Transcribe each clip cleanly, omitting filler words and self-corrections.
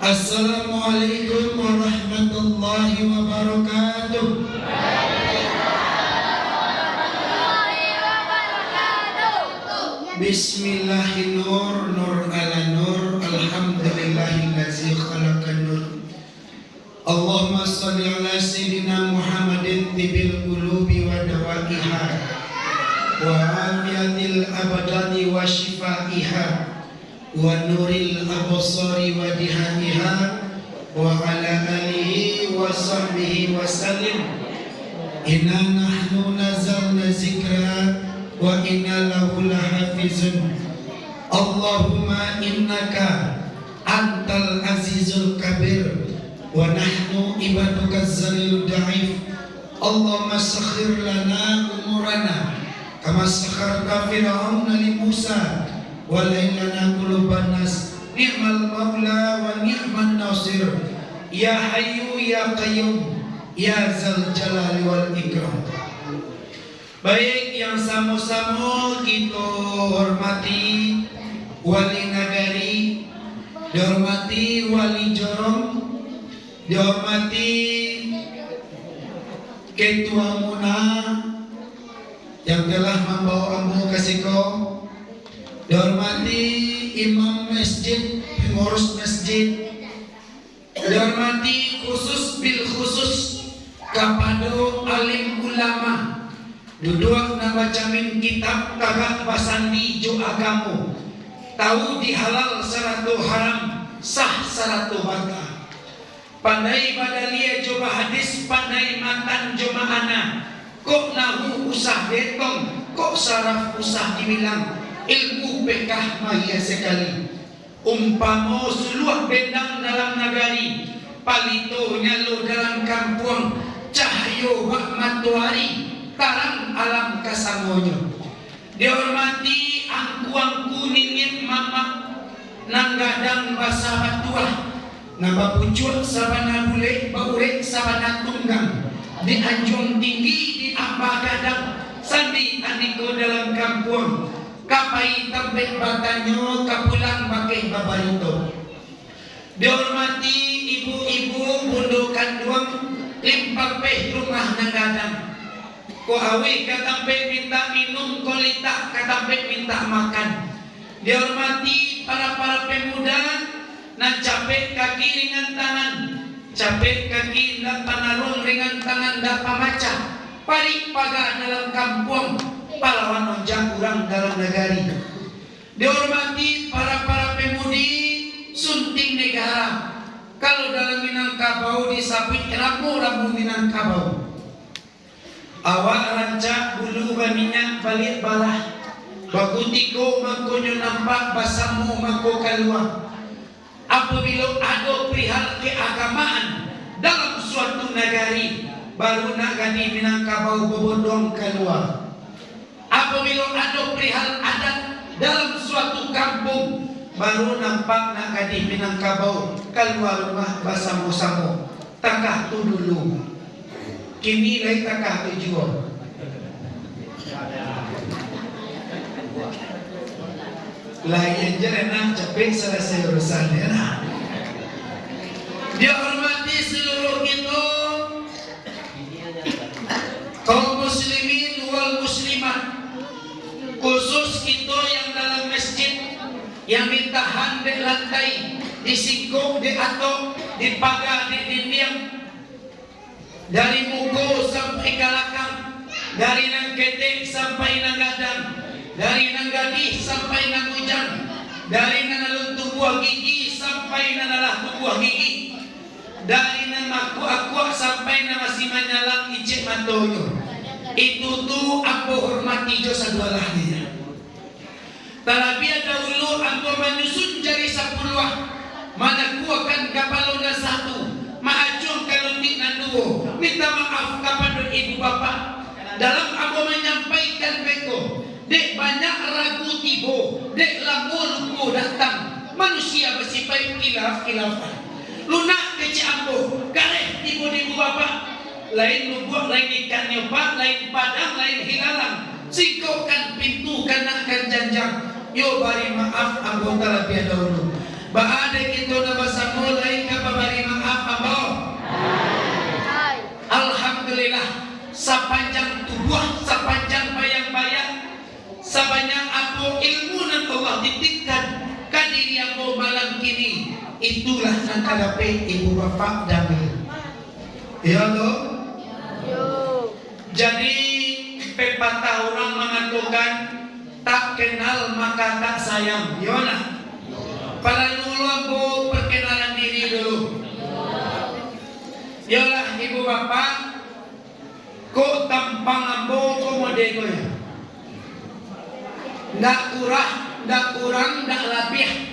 Assalamualaikum warahmatullahi wabarakatuh. Bismillahirrahmanirrahim. Nur ala nur. Alhamdulillahillazi khalaqan nur. Allahumma shalli ala sayyidina Muhammadin tibil qulubi wa dawaiha wa afiyatil abadani wa shifaiha wa nuril absari wa dihaniha wa ala alihi wa sahbihi wa sallim. Inna nahnu nazzalna zikra wa inna lahu lahafizun. Allahumma innaka antal azizul kabir wa nahnu ibaduka zalil da'if. Allahumma sakhir lana umurana kama sakharta fir'auna li Musa wa lailana quluban nas ni'mal maula wa ni'man nasir. Ya hayyu ya qayyum ya zal jalali wal ikram. Baik yang sama-sama kita hormati wali nagari, dihormati wali jorong, dihormati ketua Muna yang telah membawa ambu kasiko, dihormati imam masjid, pengurus masjid, dihormati khusus bil khusus kepada alim ulama, duduk nabacamin kitab kagak basandi jo agamu, tahu dihalal saratu haram, sah saratu batal. Pandai badalia coba hadis, pandai matan coba anak. Kok nahu usah betong, kok saraf usah dibilang. Ilmu bekah maya sekali. Umpamo suluh bendang dalam nagari, palitonya lo dalam kampung, cahayo wak matahari, tarang alam kasamonyo. Dihormati angku-angku ningit mamak, nanggadang basa batuah. Naba pucuk sabana bule baurek sabana tunggang, di anjung tinggi di amba gadang, sandi aniko dalam kampung, kapai tambek batanyo kapulang pakai babarito. Dihormati ibu-ibu bundukan duang limpak peh rumah nagadang, ko awe katampe minta minum, ko litak katampe minta makan. Dihormati para pemuda na capek kaki ringan tangan, capek kaki na panarung ringan tangan da pamaca, parik paga dalam kampung, pahlawan onjang kurang dalam negari. Dihormati para pemudi sunting negara, kalau dalam Minangkabau disabut ramu Minangkabau. Awak rancak bulu minyak balik balah, bakutiko mangkonyo nampak basamu mangko keluar. Apabila ada perihal keagamaan dalam suatu negari, baru nak gani Minangkabau bobodong keluar. Apabila ada perihal adat dalam suatu kampung, baru nampak nak gani Minangkabau keluar rumah basamu-samu. Takah tu dulu, kini lagi takah tu juga. Layan jalan capek selesai urusannya. Dihormati seluruh kita, kaum muslimin wal muslimat, khusus kita yang dalam masjid, yang ditahan di lantai, disingkung, diatok, dipagar, di dinding, dari muka sampai galakang, dari nang ketek sampai nang gadang, dari nang gadih sampai nang ujang, dari nang alun buah gigi sampai nang alah buah gigi, dari nang aku sampai nang masih manyalang icik matoyo. Itu tuh aku hormati jo sadualahnya. Talabia dahulu aku menyusun jari 10, mana ku akan kapalona 1, maajung kaluntik nanduo, minta maaf kepada ibu bapak. Dalam aku menyampaikan beko, dek banyak ragu tibo, dek lamu datang, manusia bersifat kilaf-kilafan. Lunak kecik ambo, gareh tibo bapak, lain lubuh, lain ikan nyoba, lain padang, lain hilalang. Singkaukan pintu, kanakan janjang. Yo bari maaf anggota lebih dahulu. Baada kita na basa mulai kababari maaf abo. Alhamdulillah sepanjang tubuh, sepanjang bayang-bayang, sepanjang apa ilmu nan Allah titipkan kadiri aku malam kini, itulah yang kadapi ibu bapak dami. Ya toh? Jadi pepatah orang mengatakan tak kenal maka tak sayang. Yona. Pada dulu aku perkenalan diri dulu. Yalah ibu bapak, ko tampang ambo ko modego ya. Ndak kurang, ndak lebih.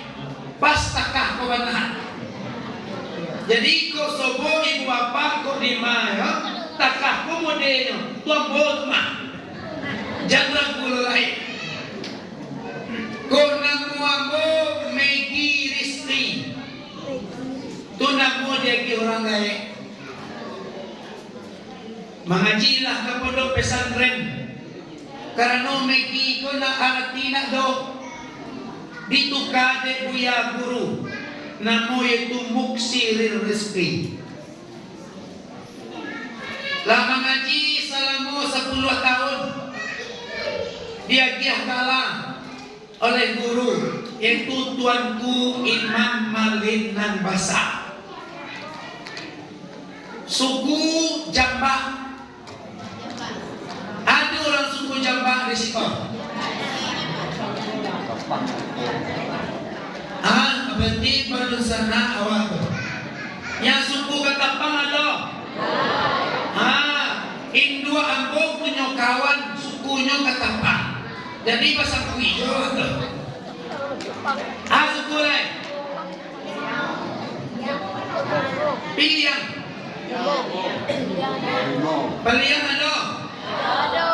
Pas takah ko banahan. Jadi ko sobo ibu bapak ko di ya, takah ko modego, tuambo mah. Jangan gulai. Ko nang ambo megi risti. Tunang mo dia ki orang gaya. Mengajilah ke pondok pesantren karena megi ko na aratina do ditukade buya guru namo itu muksirir rezeki. Lah mengaji selama 10 tahun dia kiah kalah oleh guru yaitu tuanku Imam Malin nan Basa suku Jambak. Ada orang suku Jambak di situ. Berarti baru sana awal. Yang suku Ketapang ada. Indua Ambo punya kawan sukunya Ketapang. Jadi bahasa Kuijo ada. Suku lain. Pilihan. Pilihan ada.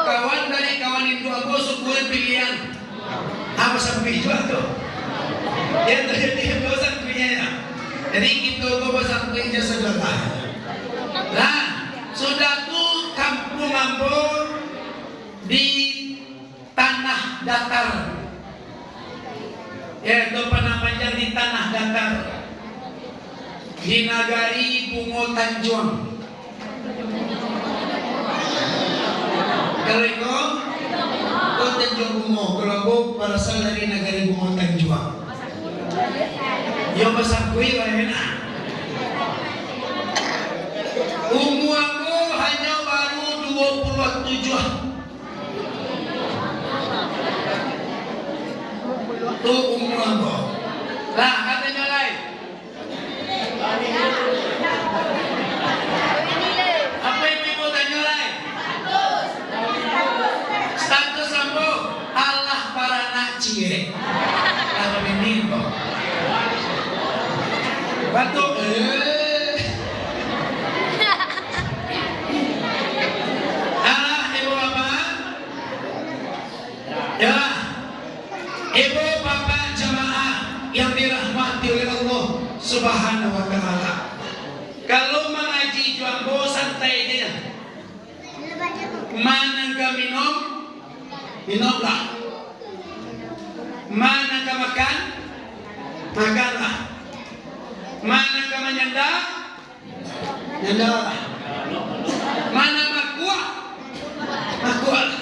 Kawan dari kawan Indo aku suku pilihan. Bahasa Kuijo ada. Dia terjadi bahasa Kuijo. Jadi kita bahasa Kuijo saudara. Nah, sudah tu kampung Ambo di tanah datar. Ya, itu panjang di tanah datar. Di nagari Bungo Tanjung. Kalau itu, Tanjung Bungo. Kalau aku berasal dari nagari Bungo Tanjung. Yang besar kui enak. Umurmu hanya baru 27. Tu umur aku. Lah katanya lain. Apa ibu tanya lain? Status ambo Allah para nak cire. Kalau ini kok. Batu ibu bapak. Ya. Ibu bapak jemaah yang dirahmati oleh Allah Subhanahu wa taala. Kalau mengaji juambo santai dia. Mana ka minum? Minumlah. Mana ka makan? Makanlah. Mana ka menyenda? Nyendalah. Mana makuah? Makuahlah.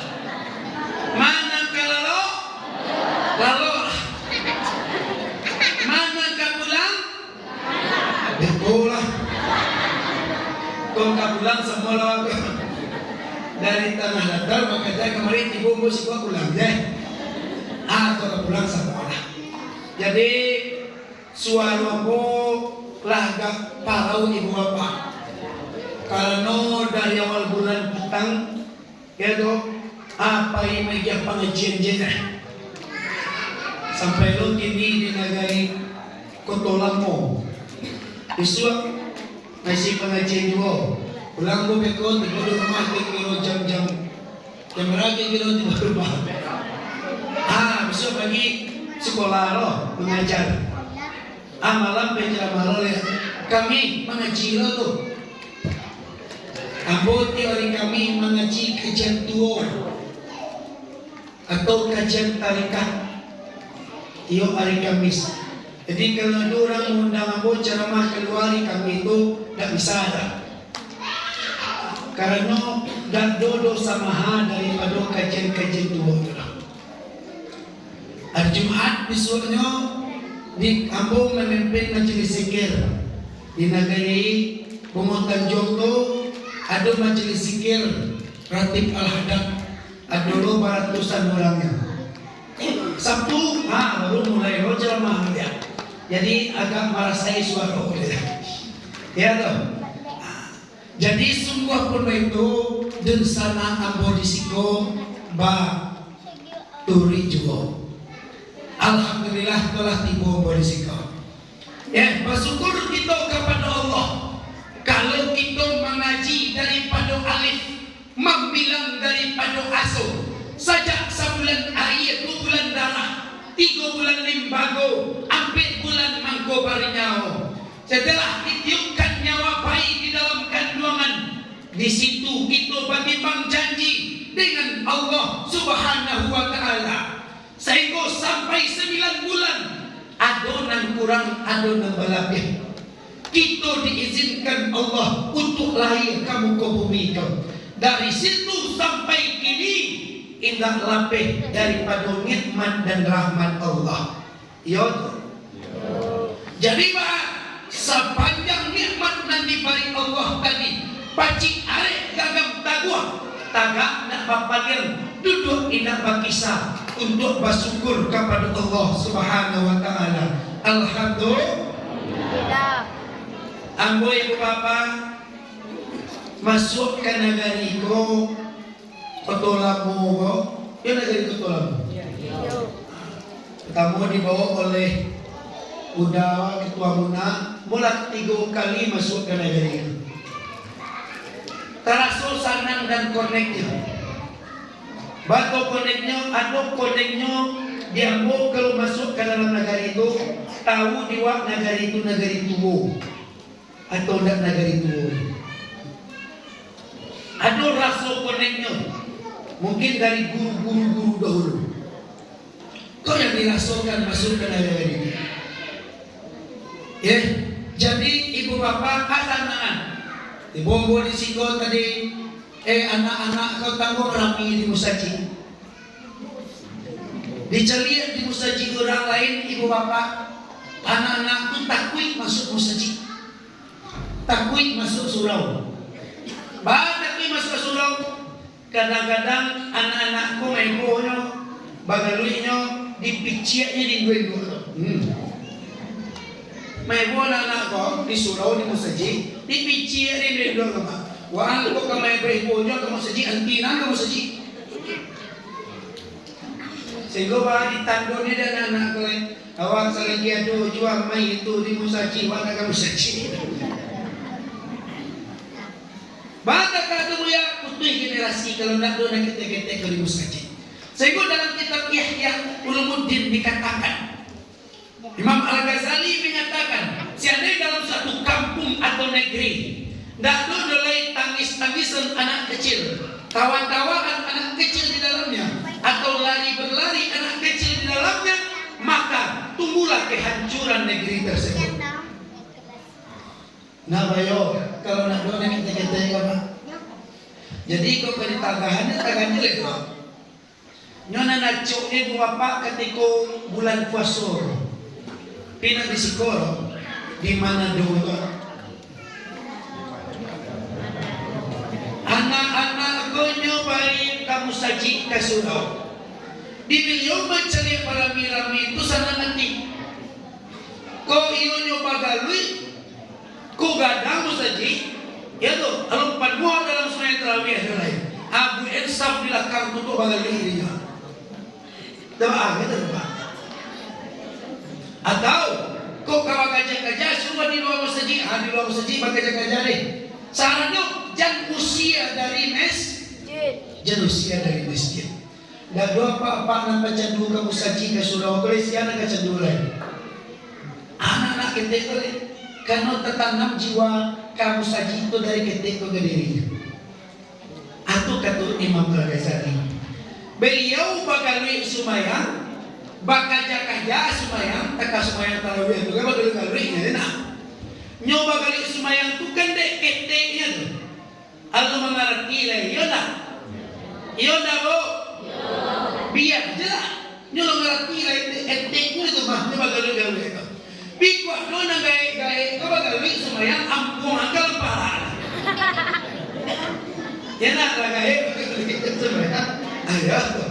Mana ka lalu? Lalu mana ka pulang? Pulang. Kau ka pulang semua lawan dari tanah datar maka dia kemarin ibu mau sih pulang deh. Kau ka pulang semua. Jadi suaramu lagak parau ibu bapak. Karena dari awal bulan petang, ya dok, apa yang meja pengajian jenah. Sampai lo kini di negari Kotolamo isuak masih pengajian juga ulang gue bekon di bodoh rumah kiro jam-jam jam berapa kiro di rumah besok pagi sekolah lo mengajar malam penceramah lo ya kami mengaji lo tuh amboti orang kami mengaji kajian duo atau kajian tarikat. Iyo hari Kamis Jadi kalau ada orang mengundang Ambo ceramah keluar kami itu tidak bisa ada. Karena dan dodo samaha daripada kajian-kajian tua. Hari Jumat besoknya di Ambo memimpin majelis zikir di negeri Pemotan Jongto. Ada majelis zikir Ratib Al-Hadad. Ada ratusan orangnya. Sabtu baru mulai ceramah dia. Jadi agak merasai suara dia. Ya toh. Jadi sungguh pun itu dan sana Ambo disiko ba turi juga. Alhamdulillah telah tiba Ambo disiko. Ya, bersyukur kita kepada Allah. Kalau kita mengaji daripada alif, membilang daripada aso, sejak sebulan air, 2 bulan darah, 3 bulan limbago, 4 bulan mangko barinyao. Setelah ditiupkan nyawa bayi di dalam kandungan, di situ kita berimbang janji dengan Allah Subhanahu wa Ta'ala. Sehingga sampai 9 bulan, adonan kurang, adonan berlebih. Kita diizinkan Allah untuk lahir kamu ke bumi kau. Dari situ sampai kini indah lebih daripada nikmat dan rahmat Allah. Ya. Jadi Pak, sepanjang nikmat yang diberi Allah tadi, pacik arek gagam taguah, tagak nak bapadir, duduk indah berkisah untuk bersyukur kepada Allah Subhanahu wa Ta'ala. Alhamdulillah. Ambo ibu bapa masuk ke negeri ko Kotolamu ko, yung negeri Kotolamu. Pertama dibawa oleh Udawa Ketua Muna, mula 3 kali masuk ke negeri itu. Terasul sanang dan koneknya. Batu koneknya, ada koneknya diambil kalau masuk ke dalam negeri itu, tahu diwak negeri itu negeri tua atau tidak negeri tua. Ada rasul koneknya, mungkin dari guru-guru dahulu. Kau yang dirasulkan masuk ke negeri ini. Ya, jadi ibu bapak anak-anak, ibu di siko tadi, anak-anak kau tanggung rami di musaji. Diceliat di musaji orang lain, ibu bapak, anak-anak itu takwik masuk musaji, takwik masuk surau. Takwik masuk surau. Kadang-kadang anak-anakku main bohnya, bagaluinya, dipiciaknya di dua-dua. May bola na ako, di surau, di musaji, di pichi, di dua kama. Waan ko ka may beripo nyo, ka musaji, antina ka musaji. Sehingga ba di tando ni dan anak ko ay, awang sa lagi ado, juang may itu di musaji, wala ka musaji. Bata ka ito mo ya, putoy generasi, kalau nak doon na kita-kita ko di musaji. Sehingga dalam kitab Yahya Ulumuddin dikatakan, Imam Al-Ghazali menyatakan, seandainya dalam satu kampung atau negeri tidak ada tangis-tangisan anak kecil, tawa-tawaan anak kecil di dalamnya, atau lari-berlari anak kecil di dalamnya, maka tumbuhlah kehancuran negeri tersebut. Nah bayo, kalau nak doa kita apa? Jadi kau kena tagahannya lego. Nyona nacok ni buapa ketika bulan puasa. Pinag di Sikoro, di mana dulu anak-anak gonyo bayi kamu saji ke surau. Di beliau mencari para mirami itu sana nanti. Kau ionyo bagalui, kau gadamu saji. Ya tu, kalau padua dalam sungai terawih ada lain. Abu Ensaf dilakar tutup bagalui dirinya. Doa kita doa. Atau kau kawa gajah-gajah semua di luar masjid, di luar masjid pakai gajah-gajah deh. Sarannya jangan usia dari jangan usia dari masjid. Dah dua apa nak baca dulu kamu saji ke surau kalau siapa nak baca dulu lagi. Anak-anak kita itu karena tertanam jiwa kamu saji itu dari ketika ke dirinya. Atau kata Imam Al-Ghazali, beliau bakal sumayang bakaja-kaja sumayang taka sumayang tarawih itu kan bakal-kalihnya enak. Nyoba kali sumayang tu kan dek keteknya tu. Aku mengerti lah, iya tak? Iya tak bu? Biar je lah. Nyoba mengerti lah keteknya tu mah nyoba kali itu. Bikuah tu nak gaya kau bakal kalih sumayang ampun akal parah. Ya nak lah gaya bakal sumayang. Ayo tu.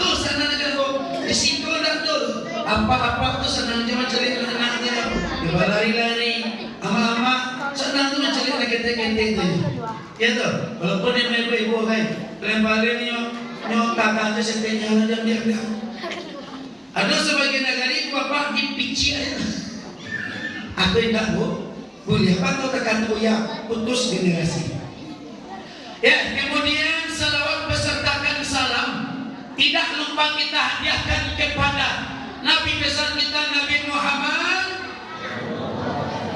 Tuh sana negara di situ dah tu apa-apa tuh senang cuma cari anaknya dia lari-lari ama-ama senang tuh mencari anak kente-kente itu ya tuh walaupun dia main ibu kan lempar-lempar nyok kakaknya setenya aja dia ada sebagian negara itu bapak dipici aja aku tidak boleh apa tuh tekan ya putus generasi ya. Kemudian salawat besertakan salam tidak lupa kita hadiahkan kepada Nabi besar kita Nabi Muhammad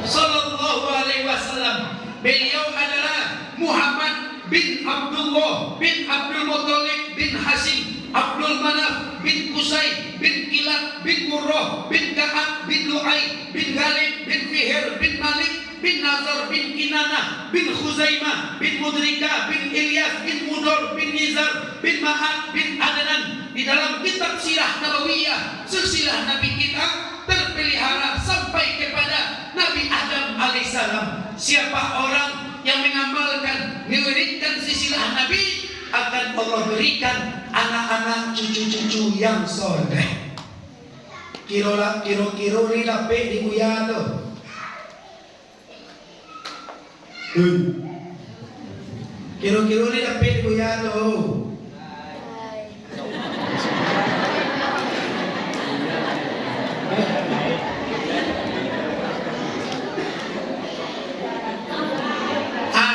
Sallallahu Alaihi Wasallam. Beliau adalah Muhammad bin Abdullah bin Abdul Muttalib bin Hashim Abdul Manaf bin Qusay bin Kilab bin Murrah bin Ka'ab bin Lu'ay bin Ghalib bin Fihr bin Malik bin Nazar bin Kinanah bin Khuzaimah bin Mudrika bin Ilyas bin Mudor bin Nizar bin Ma'ad bin Adnan. Di dalam kitab Sirah Nabawiyah silsilah Nabi kita terpelihara sampai kepada Nabi Adam alaihissalam. Siapa orang yang mengamalkan mewiridkan silsilah Nabi akan Allah berikan anak-anak cucu-cucu yang soleh. Kiro-kiro ni dapat di buya tu. Kiro-kiro ni dapat di buya tu.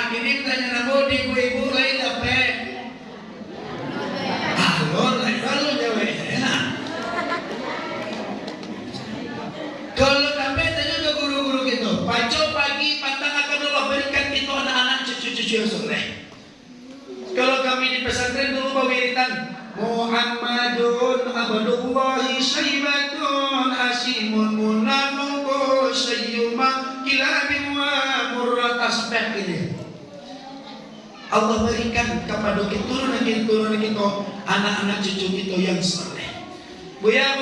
Kini tanya nabo di ibu-ibu lain dapat. Kalau jawab enak. Kalau dapat tanya ke guru-guru gitu. Baca pagi patang akan Allah berikan kita anak-anak cucu-cucu yang soleh. Kalau kami di pesantren dulu bawiritan Muhammadun Abdullahi Syaibatun Hasimun Munafuku Sayyuma Kilabim wa Murrat Asbab ini. Allah berikan kepada keturunan kita anak-anak cucu kita yang soleh. Buya,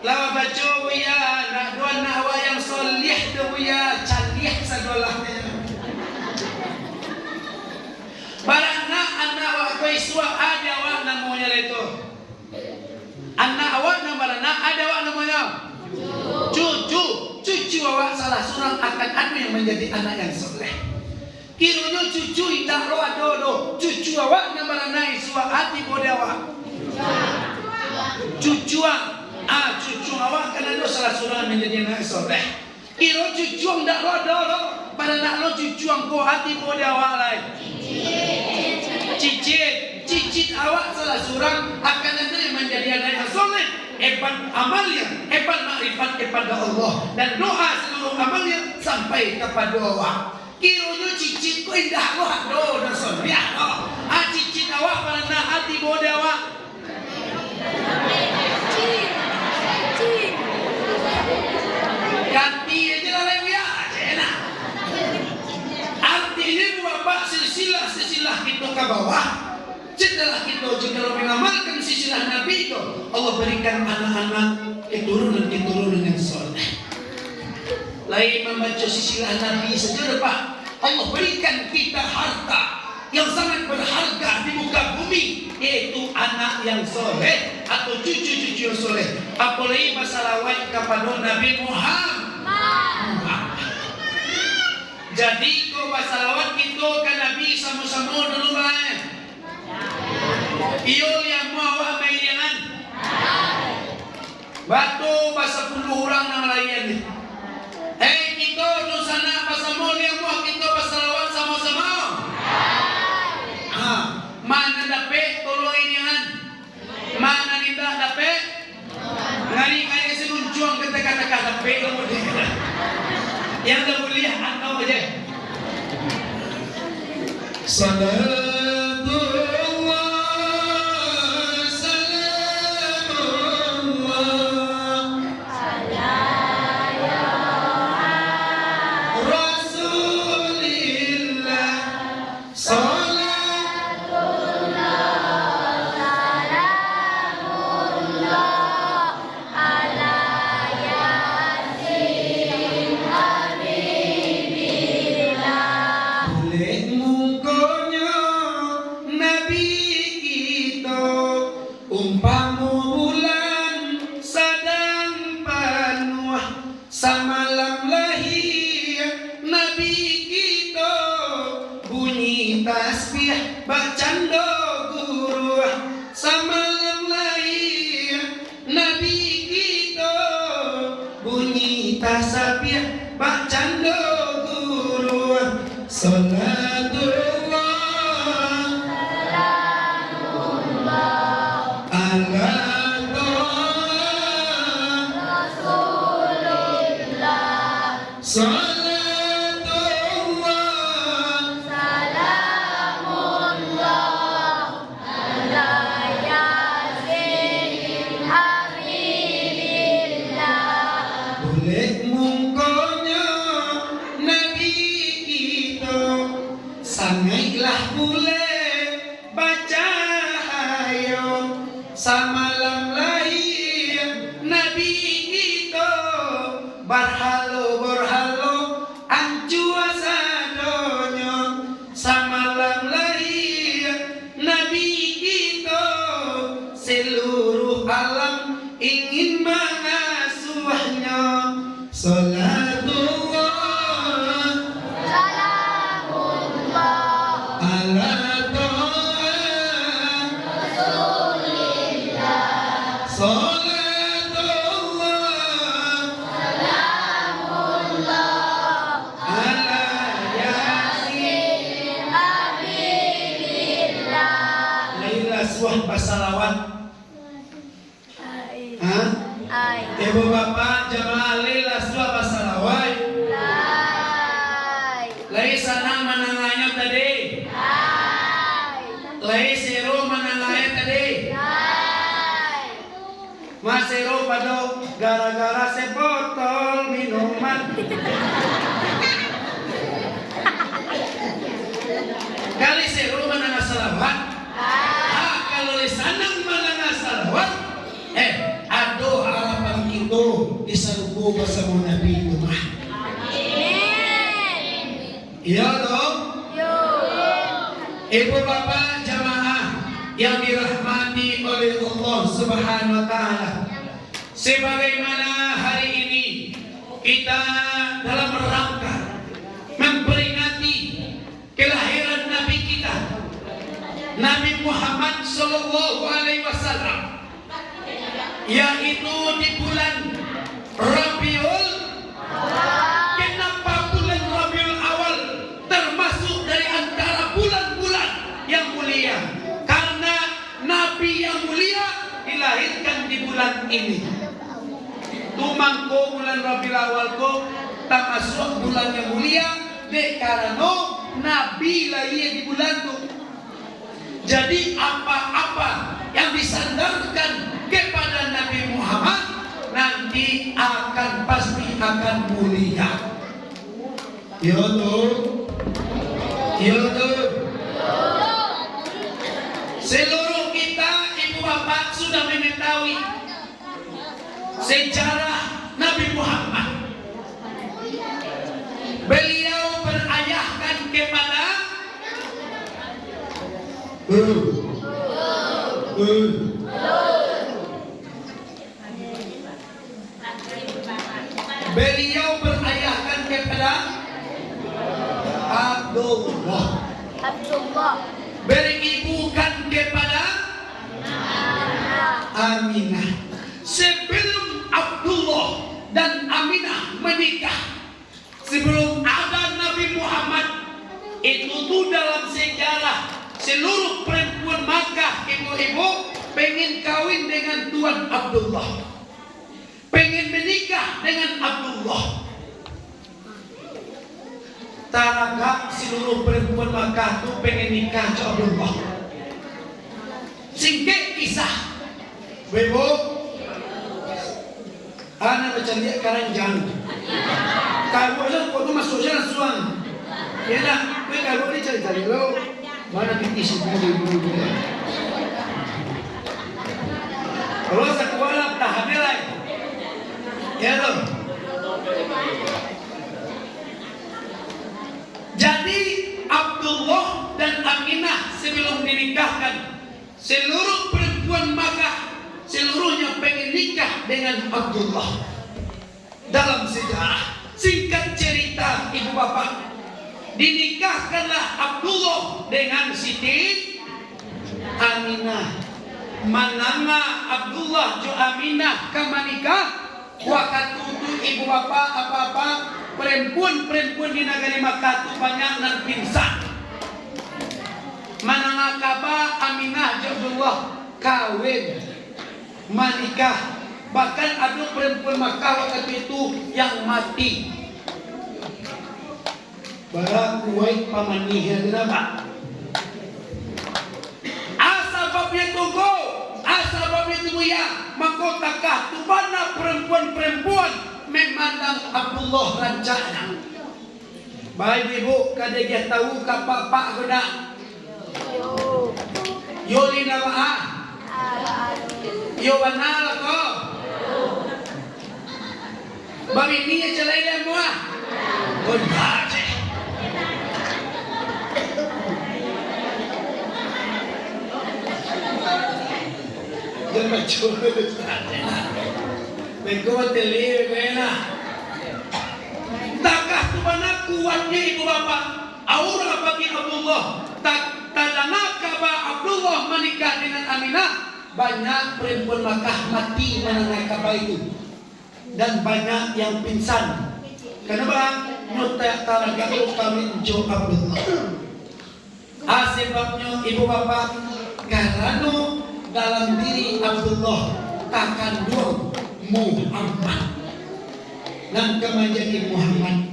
lawa baca buya, nak dua nawa yang soleh tu buya, canggih sadolahnya. Barangna anak awak iswa ada awak namanya itu. Anak awak namanya ada awak namanya. Cucu awak salah seorang akan anu yang menjadi anak yang soleh. Kirunya cucu indah lo adodo. Cucu awak nama nai suwa hati bode awak. Cucu awak karena lo salah seorang menjadi anak soleh. Kiro cucu ndak lo adodo. Pada nak lo cucu angko hati bode awak lain. Cicit awak salah seorang akan nanti menjadi anak yang soleh. Hebat amalnya, hebat makrifat kepada Allah dan doa seluruh amalnya sampai kepada awak. Kironya cicit ko indah ko hado dan soleh ko. Cicit awak pada nak hati bode awak. Ganti aja lah lewi aja enak. Artinya bapak silsilah kita ke bawah. Setelah kita jika mengamalkan silsilah Nabi itu, Allah berikan anak-anak keturunan yang soleh. Lain membaca silsilah Nabi saja Pak. Allah berikan kita harta yang sangat berharga di muka bumi, yaitu anak yang soleh atau cucu-cucu yang soleh. Apalagi masalawat kepada Nabi Muhammad. Jadi kau masalawat kita ke Nabi sama-sama dulu main. Iyo yang mau awak mainan. Batu bahasa 10 orang yang lain. Kita tu sana pasal mulia buah kita pasal lawat sama-sama. Mana dapat tolong ini kan? Mana tidak dapat? Ngari kaya seluncuang kata-kata dapat kemudian. Yang dah boleh angkau aja. Salatullah salamun Samalam lahir Nabi kita bunyi tasbih bacando guru. Samalam lahir Nabi kita bunyi tasbih bacando guru. Salatullah ala Salatullah Salamullah ala yasin habibillah. boleh mungkonya Nabi kita sangailah boleh baca hayo. Samalam lahir Nabi kita berhalo ancua sadonyo. Samalam lahir Nabi kita seluruh alam ingin mengasuhnya. Salatullah Salamullah ala Rasulillah. Salatullah Salamullah ala yasin. habibillah. Laila suah basalawat. Hah? Ai Ibu bapak jamaah laila suah basalawat. lai Lai sana mananganyo tadi. Lai sero mananganyo tadi. lai Mas sero pado gara-gara sebotol minuman. Kali sero manangan salawat. Kalau lisanang manangan salawat, aduh harapan kita disarupo bersama Nabi itu mah. amin. Iya dong. Yo Ibu bapak jamaah yang dirahmati oleh Allah Subhanahu wa taala. Sebagaimana hari ini kita dalam rangka memperingati kelahiran Nabi kita Nabi Muhammad sallallahu alaihi wasallam, yaitu di bulan Rabiul. Kenapa bulan Rabiul Awal termasuk dari antara bulan-bulan yang mulia? Karena Nabi yang mulia dilahirkan di bulan ini. Tumangko bulan Rabiul Awal ko termasuk bulan yang mulia dek karena Nabi lahir di bulan itu. Jadi apa-apa yang disandarkan kepada Nabi Muhammad nanti akan pasti akan mulia. Yodo, seluruh kita ibu bapak sudah mengetahui sejarah Nabi Muhammad. Beliau berayahkan kepada beliau berayahkan kepada Abdullah, beribukan kepada Aminah. Sebelum Abdullah dan Aminah menikah, sebelum ada Nabi Muhammad, itu tuh dalam sejarah seluruh perempuan Makkah ibu-ibu pengen kawin dengan Tuan Abdullah, pengen menikah dengan Abdullah. Taraga seluruh perempuan Makkah tuh pengen nikah ke Abdullah. Singkat kisah, bebo, anak macam dia karanjang. Kalau aja kau tu masuk jalan suang, ya dah. Kau kalau ni cari lo, mana pitis itu dulu. Kalau sekolah tak hamil lagi, ya dong. Jadi Abdullah dan Aminah sebelum dinikahkan, seluruh perempuan Makkah seluruhnya pengen nikah dengan Abdullah. Dalam sejarah. Singkat cerita ibu bapak, dinikahkanlah Abdullah dengan Siti Aminah. Mananga Abdullah jo Aminah kamanikah waktu itu ibu bapak apa-apa perempuan di negara Makkah itu banyak nan pingsan. Mananga kaba Aminah jo Abdullah kawin manikah. Bahkan ada perempuan Makkah waktu itu yang mati. Bara kuwait pamanihan kenapa? Asababnya tunggu, asababnya tunggu ya. Makotakah tu mana perempuan-perempuan memandang Abdullah rancana. Baik ibu, kadang tahu kapa pak guna. Yoli nama yo banal ko. Bami niya celai dia mua. Benar. Jangan macam Beko teli bena. Takah tu mana kuatnya ibu bapa. Aura bagi Abdullah. Tadangaka ba Abdullah menikah dengan Aminah. Banyak perempuan Makkah mati mengenai kapal itu. Dan banyak yang pingsan. Kenapa? Nyata talaga kami jo Abdullah. Sebabnya ibu bapak karena dalam diri Abdullah takkan dua Muhammad dan menjadi Muhammad.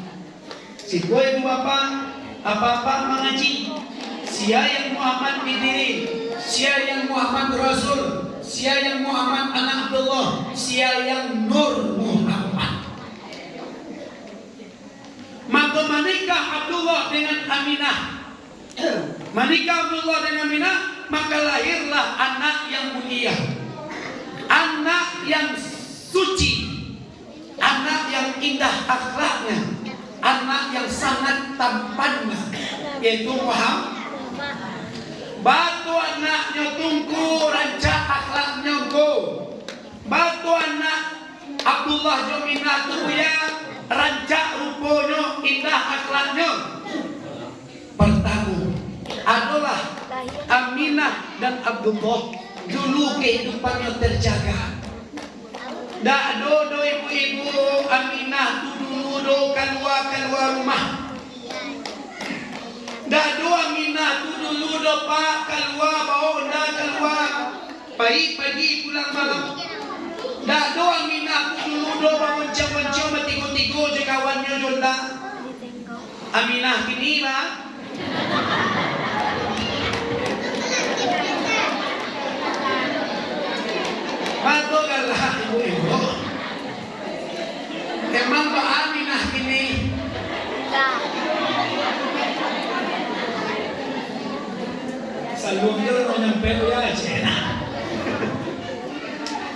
Si ibu bapak apa-apa mengaji. Sia yang Muhammad di diri, sia yang Muhammad Rasul, sia yang Muhammad anak Abdullah, sia yang Nur Muhammad. Maka menikah Abdullah dengan Aminah. Menikah Abdullah dengan Aminah, maka lahirlah anak yang mulia, anak yang suci, anak yang indah akhlaknya, anak yang sangat tampannya, yaitu Muhammad. Batu anaknya tungku rancak akhlaknya go. Batu anak Abdullah Jominah tu ya rancak rupanya indah akhlaknya. Pertama adalah Aminah dan Abdullah dulu kehidupannya terjaga. Dak do ibu-ibu Aminah tu dulu do keluar rumah. Dak do Aminah tu dulu do pak keluar bawa dah keluar pagi pulang malam. Dak do Aminah tu dulu do bangun jam tigo je kawannya jonda. Aminah kini lah. Batogalah ibu-ibu. Emang Pak Aminah kini. Salungnya lo nyampe ya cina.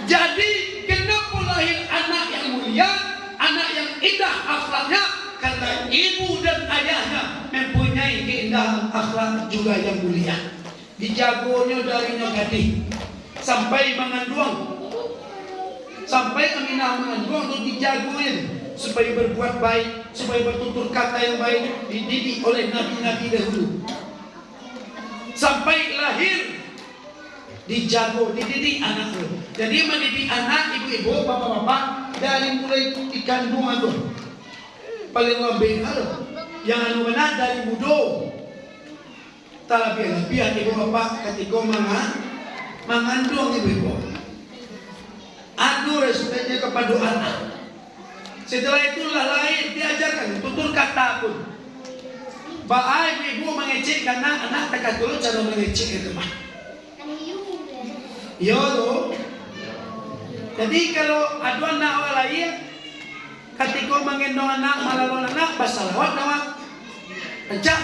Jadi kenapa lahir anak yang mulia, anak yang indah akhlaknya? Karena ibu dan ayahnya mempunyai keindahan akhlak juga yang mulia. Dijagonya darinya gading sampai mengandung, sampai Aminah mengandung untuk dijagoin supaya berbuat baik, supaya bertutur kata yang baik, dididik oleh nabi-nabi dahulu. Sampai lahir dijago, dididik anak itu. Jadi mendidik anak ibu-ibu, bapak-bapak dari mulai di kandungan itu paling lembek yang anu benar dari mudo. Tapi ibu bapak ketika mengandung ibu-ibu, adu respeknya kepada anak. Setelah itulah lahir diajarkan tutur kata pun. Baik ibu mengecek karena anak tak dulu cara mengecek itu mah. Yo lo. Jadi kalau ada anak awal lahir, ketika mengendong anak malalon anak basalawat nama baca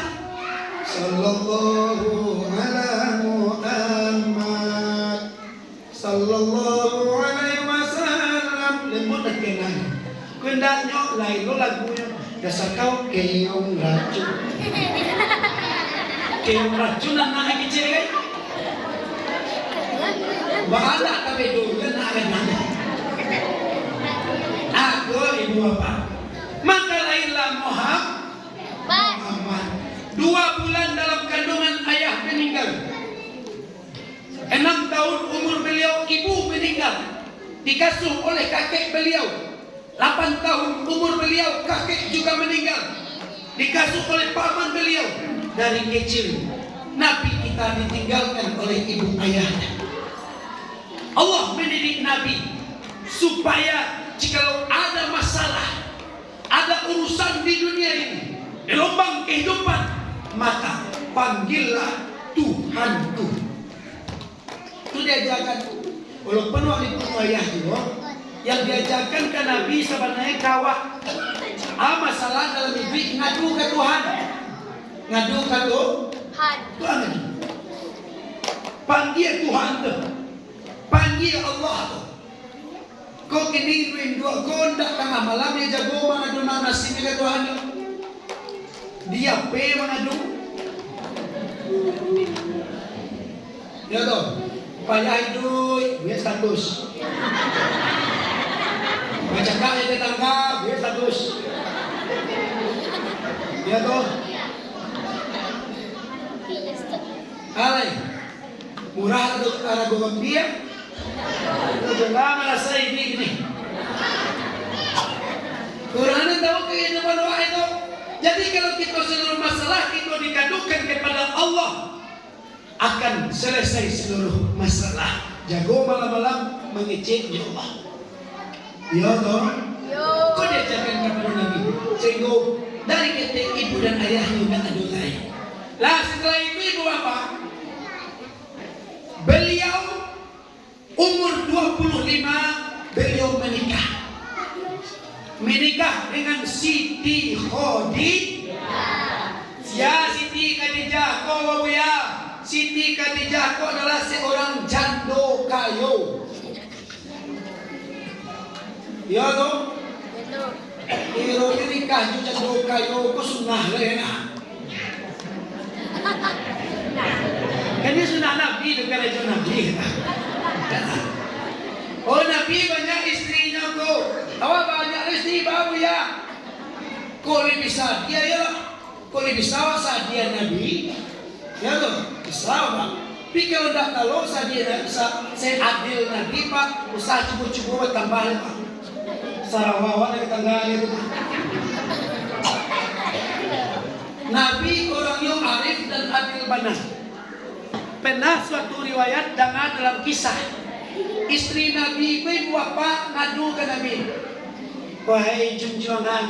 sallallahu ala Muhammad sallallahu alaihi wasallam lembut dan kenang. Kendaknya lain lo lagunya dasar kau keong racun. Keong racun anak kecil kan? Bahala tapi dulu nak kan? Aku ibu bapak. Maka lahirlah Muhammad. 2 bulan dalam kandungan ayah meninggal. 6 tahun umur beliau ibu meninggal. Dikasuh oleh kakek beliau. 8 tahun umur beliau kakek juga meninggal. Dikasuh oleh paman beliau. Dari kecil Nabi kita ditinggalkan oleh ibu ayahnya. Allah mendidik Nabi supaya jikalau ada masalah, ada urusan di dunia ini, gelombang kehidupan, maka panggillah Tuhanku. Itu diajarkan. Walaupun waktu itu ayah juga, yang diajarkan ke Nabi sebenarnya kawah. Masalah dalam hidup ngadu ke Tuhan, ngadu ke Tuhan. Panggil Tuhan tu, panggil Allah tu. Kau kini dua kau ndak tengah malam dia jago mengadu nasi ke Tuhan. Dia pe mengadu. Ya toh, payah hidup biar status. Baca kaya tetangga biar status. Ya toh. Alay, murah atau arah gobang dia. Jangan merasa ini. Quran tahu kehidupan doa itu. Jadi kalau kita seluruh masalah kita dikadukan kepada Allah, akan selesai seluruh masalah. Jago malam-malam mengecek Allah. Ya toh. Kau diajarkan kepada Nabi. Sehingga dari ketik ibu dan ayahnya tidak ada lain. Lah setelah itu ibu bapak, beliau umur 25 beliau menikah. Menikah dengan Siti Khadijah. Ya Siti Khadijah, kau ya. Siti Khadijah kau adalah seorang jando kayu. Ya toh? Iro menikah juga jando kayu kau sunnah lah ya. Kan dia sunnah Nabi itu kan itu Nabi. Oh Nabi banyak istrinya kau. Awak banyak istri baru ya. Kau lebih besar dia ya. Kau lebih besar saat dia Nabi. Ya tuh, besar pak. Tapi kalau tak tahu saat dia saya adil Nabi pak. Usaha cukup tambah pak. Sarawawan dari tangga itu. Nabi orang yang arif dan adil benar. Pernah suatu riwayat dalam kisah istri Nabi ibu bapak ngadu ke Nabi. Wahai junjungan,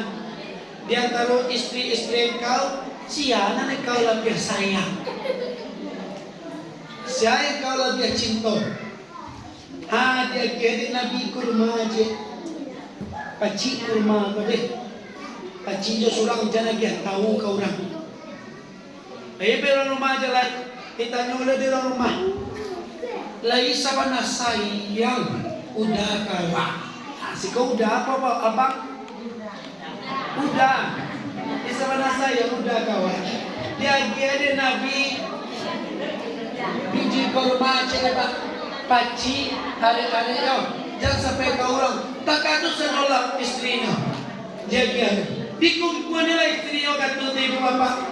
di antara istri-istri engkau, siapa yang kau lebih sayang? Siapa yang kau lebih cinta? Dia kira Nabi kurma aja, paci kurma kau deh, paci jo surang jangan dia tahu kau orang. Beron rumah aja lah, kita nyulah di rumah. Lagi sabana sayang udah kalah. Si kau udah apa pak abang? Udah. Di sabana sayang udah kawan. Dia ada Nabi biji kurma cepat paci hari-hari yo. Jangan sampai kau orang tak katu senolak istrinya. Dia dikumpulkan lah istrinya katu ibu bapak.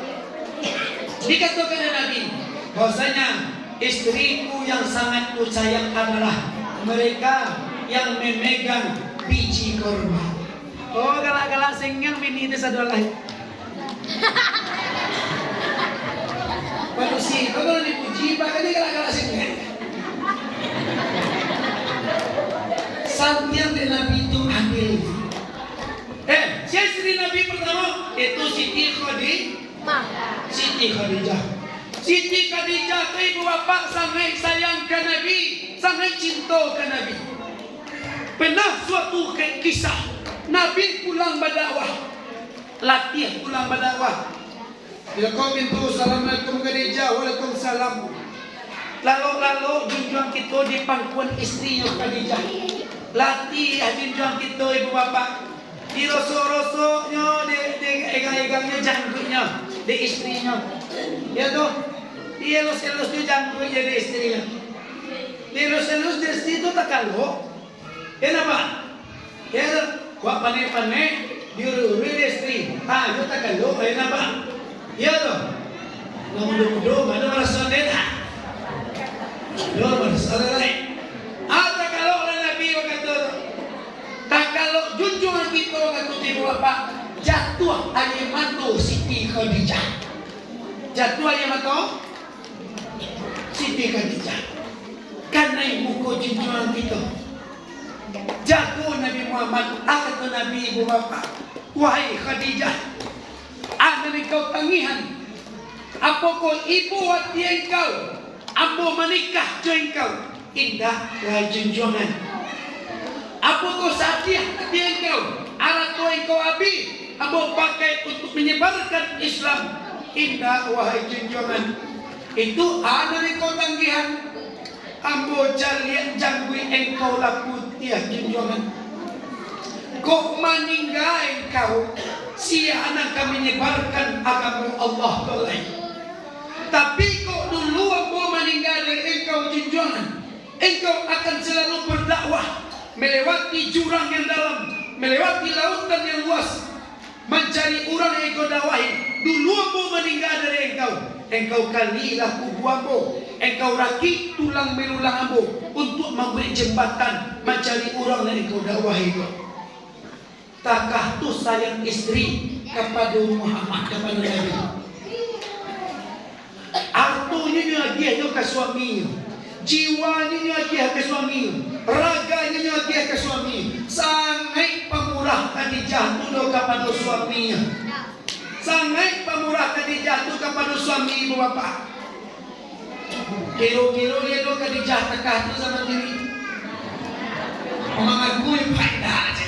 Dikatakan Nabi bahwasanya istriku yang sangat ku sayang adalah mereka yang memegang biji kurma. Oh galak-galak senggang bini itu satu lain. Manusia kalau dipuji bahkan dia galak-galak senggang. Santian dari Nabi itu adil. Siapa istri Nabi pertama? Itu Siti Khadijah. Siti Khadijah itu ibu bapak sangat sayang ke Nabi, sangat cinta ke Nabi. Pernah suatu kisah Nabi pulang berdakwah, latih pulang berdakwah. Bila kau pintu assalamualaikum Khadijah, waalaikumsalam. Lalu junjung kita di pangkuan istrinya Khadijah. Latih junjung kita ibu bapak. Di rosok-rosoknya, di egang-egangnya janggutnya, di istrinya. Ya tuh, di elus-elusnya janggutnya di istrinya. Di elus-elus di istri itu tak kalau. Kenapa? Ya tuh, Wa pane-pane diururi istri. Yo takalo ay na ba? Iya toh. Namudo-mudo mana merasa dena. Yo merasa lain. Takalo na Nabi kata. Takalo junjungan kita kata tibu apa? Jatuh ayat matu Siti Khadijah. Jatuh ayat matu Siti Khadijah. Karena muka junjungan kita. Jago Nabi Muhammad, kata Nabi ibu bapa, wahai Khadijah, ada engkau tangihan, apa kau ibu hati engkau, ambo menikah jo engkau, indah wahai junjungan. Apa kau sadia hati engkau, alat kau engkau abi, ambo pakai untuk menyebarkan Islam, indah wahai junjungan. Itu ada engkau tanggihan. Ambo jalian jangui engkau laku tiah junjungan. Kok meninggal engkau sia anak kami menyebarkan agama Allah kelai. Tapi kok dulu ambo meninggal dari engkau junjungan, engkau akan selalu berdakwah melewati jurang yang dalam, melewati lautan yang luas, mencari orang yang engkau dakwahi. Dulu ambo meninggal dari engkau kalilah kubu ambo. Engkau rakit tulang belulang ambo untuk memberi jembatan mencari orang yang engkau dakwahi. Takah tu sayang istri kepada Muhammad, kepada Nabi. Artunya dia ke suami, jiwanya dia ke suami, raganya dia ke suami. Sangat pemurah Khadijah tu kepada suaminya. Sangat pemurah Khadijah tu kepada suami ibu bapa. Kilo-kilo dia tu Khadijah tekah tu sama diri. Mengagui faedah aja.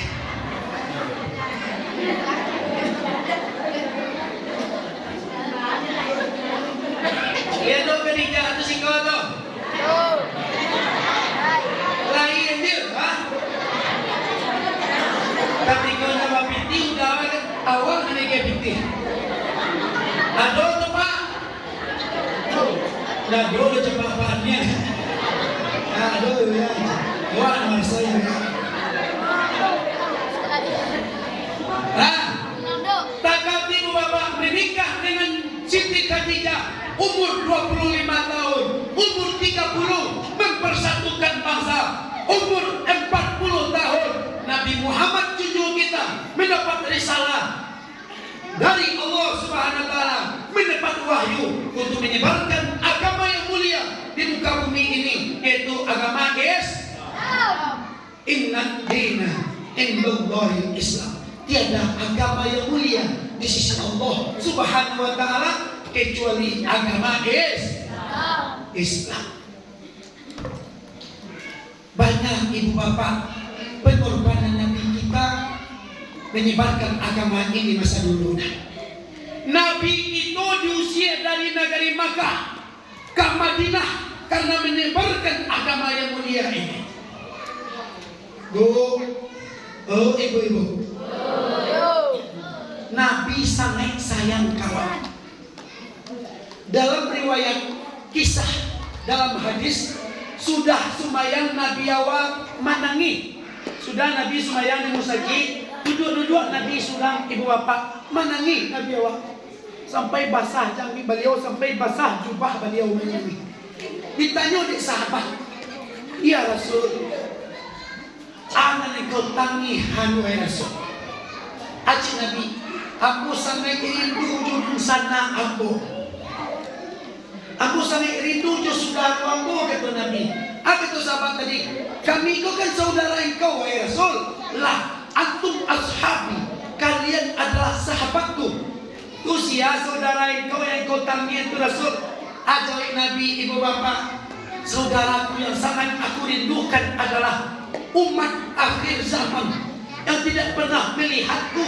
Dia tu Khadijah tu si kau tu. Lain dia, ha? Tapi kau nama piti udah awal ni ke piti. Aduh tu pak. Dah dulu cepatannya. Aduh ya. Wah masa ya. Takkan ibu bapak menikah dengan Siti Khadijah umur 25 tahun, umur 30 mempersatukan bangsa, umur 40 tahun Nabi Muhammad junjungan kita mendapat risalah dari Allah Subhanahu wa taala, mendapat wahyu untuk menyebarkan agama yang mulia di muka bumi ini, yaitu agama Islam. Inna dina indallahi Islam. Tiada agama yang mulia di sisi Allah Subhanahu wa taala kecuali agama Islam. Banyak ibu bapak pengorbanan Nabi kita menyebarkan agama ini masa dulu. Nabi itu diusir dari negeri Makkah ke Madinah karena menyebarkan agama yang mulia ini. Ibu-ibu. Nabi sangat sayang kawan. Dalam riwayat kisah, dalam hadis, sudah sumayang Nabi awal menangi. Sudah Nabi sumayang di musajid, duduk-duduk Nabi sulang ibu bapak menangi Nabi awal. Sampai basah jangkik beliau, sampai basah jubah beliau menyanyi. Ditanya oleh sahabat, ya Rasul, anak engkau tangi hanu ya Rasul. Aji Nabi, aku sangat rindu jujur sana ambo. Aku sangat rindu jujur saudara ambo, kata Nabi. Apa itu sahabat tadi? Kami itu kan saudara engkau ya Rasul. Lah, antum ashabi, kalian adalah sahabatku. Usia saudara engkau yang kau tangi itu Rasul. Ajaib Nabi, ibu bapak, saudaraku yang sangat aku rindukan adalah umat akhir zaman yang tidak pernah melihatku,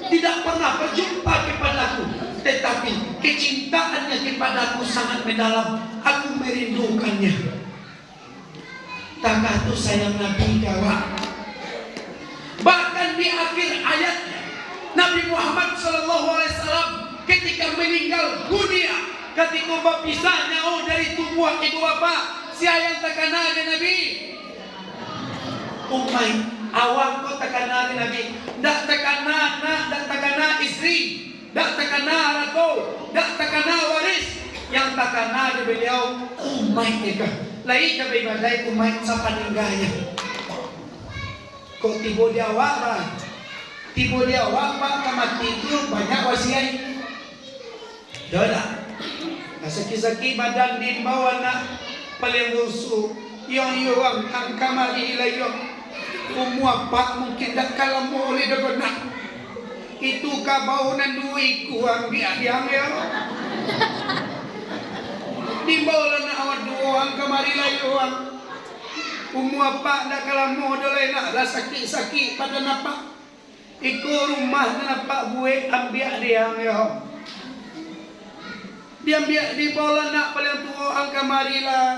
tidak pernah berjumpa kepadaku, tetapi kecintaannya kepadaku sangat mendalam. Aku merindukannya. Takah tu sayang Nabi kawan. Bahkan di akhir ayatnya Nabi Muhammad SAW ketika meninggal dunia, ketika berpisah nyawa dari tubuh ibu bapa, siapa yang terkena dengan Nabi? Umay, awak kau terkena dengan Nabi. dak takana anak, dak takana istri, dak takana ratu, dak takana waris. Yang takana di beliau umat eka. Lai ka badai umat sa paninggaya. Kok tibo dia awak, tibo dia awak kamati itu banyak wasiat. Dah. Sakit-sakit badan di bawah nak paling rusuh. Yang ang kamari ilayo. Umuapak mungkin dak kalam oleh dah nak. Itu kabaunan duit ku ambil yang ya. Di bawah nak awak dua ang kamari ilayo ang. Umuapak dak kalam oleh nak lah sakit-sakit pada napak. Iku rumah napak buat ambil dia yang ya. Dia ambil di bawah nak paling tua ang kamarilah.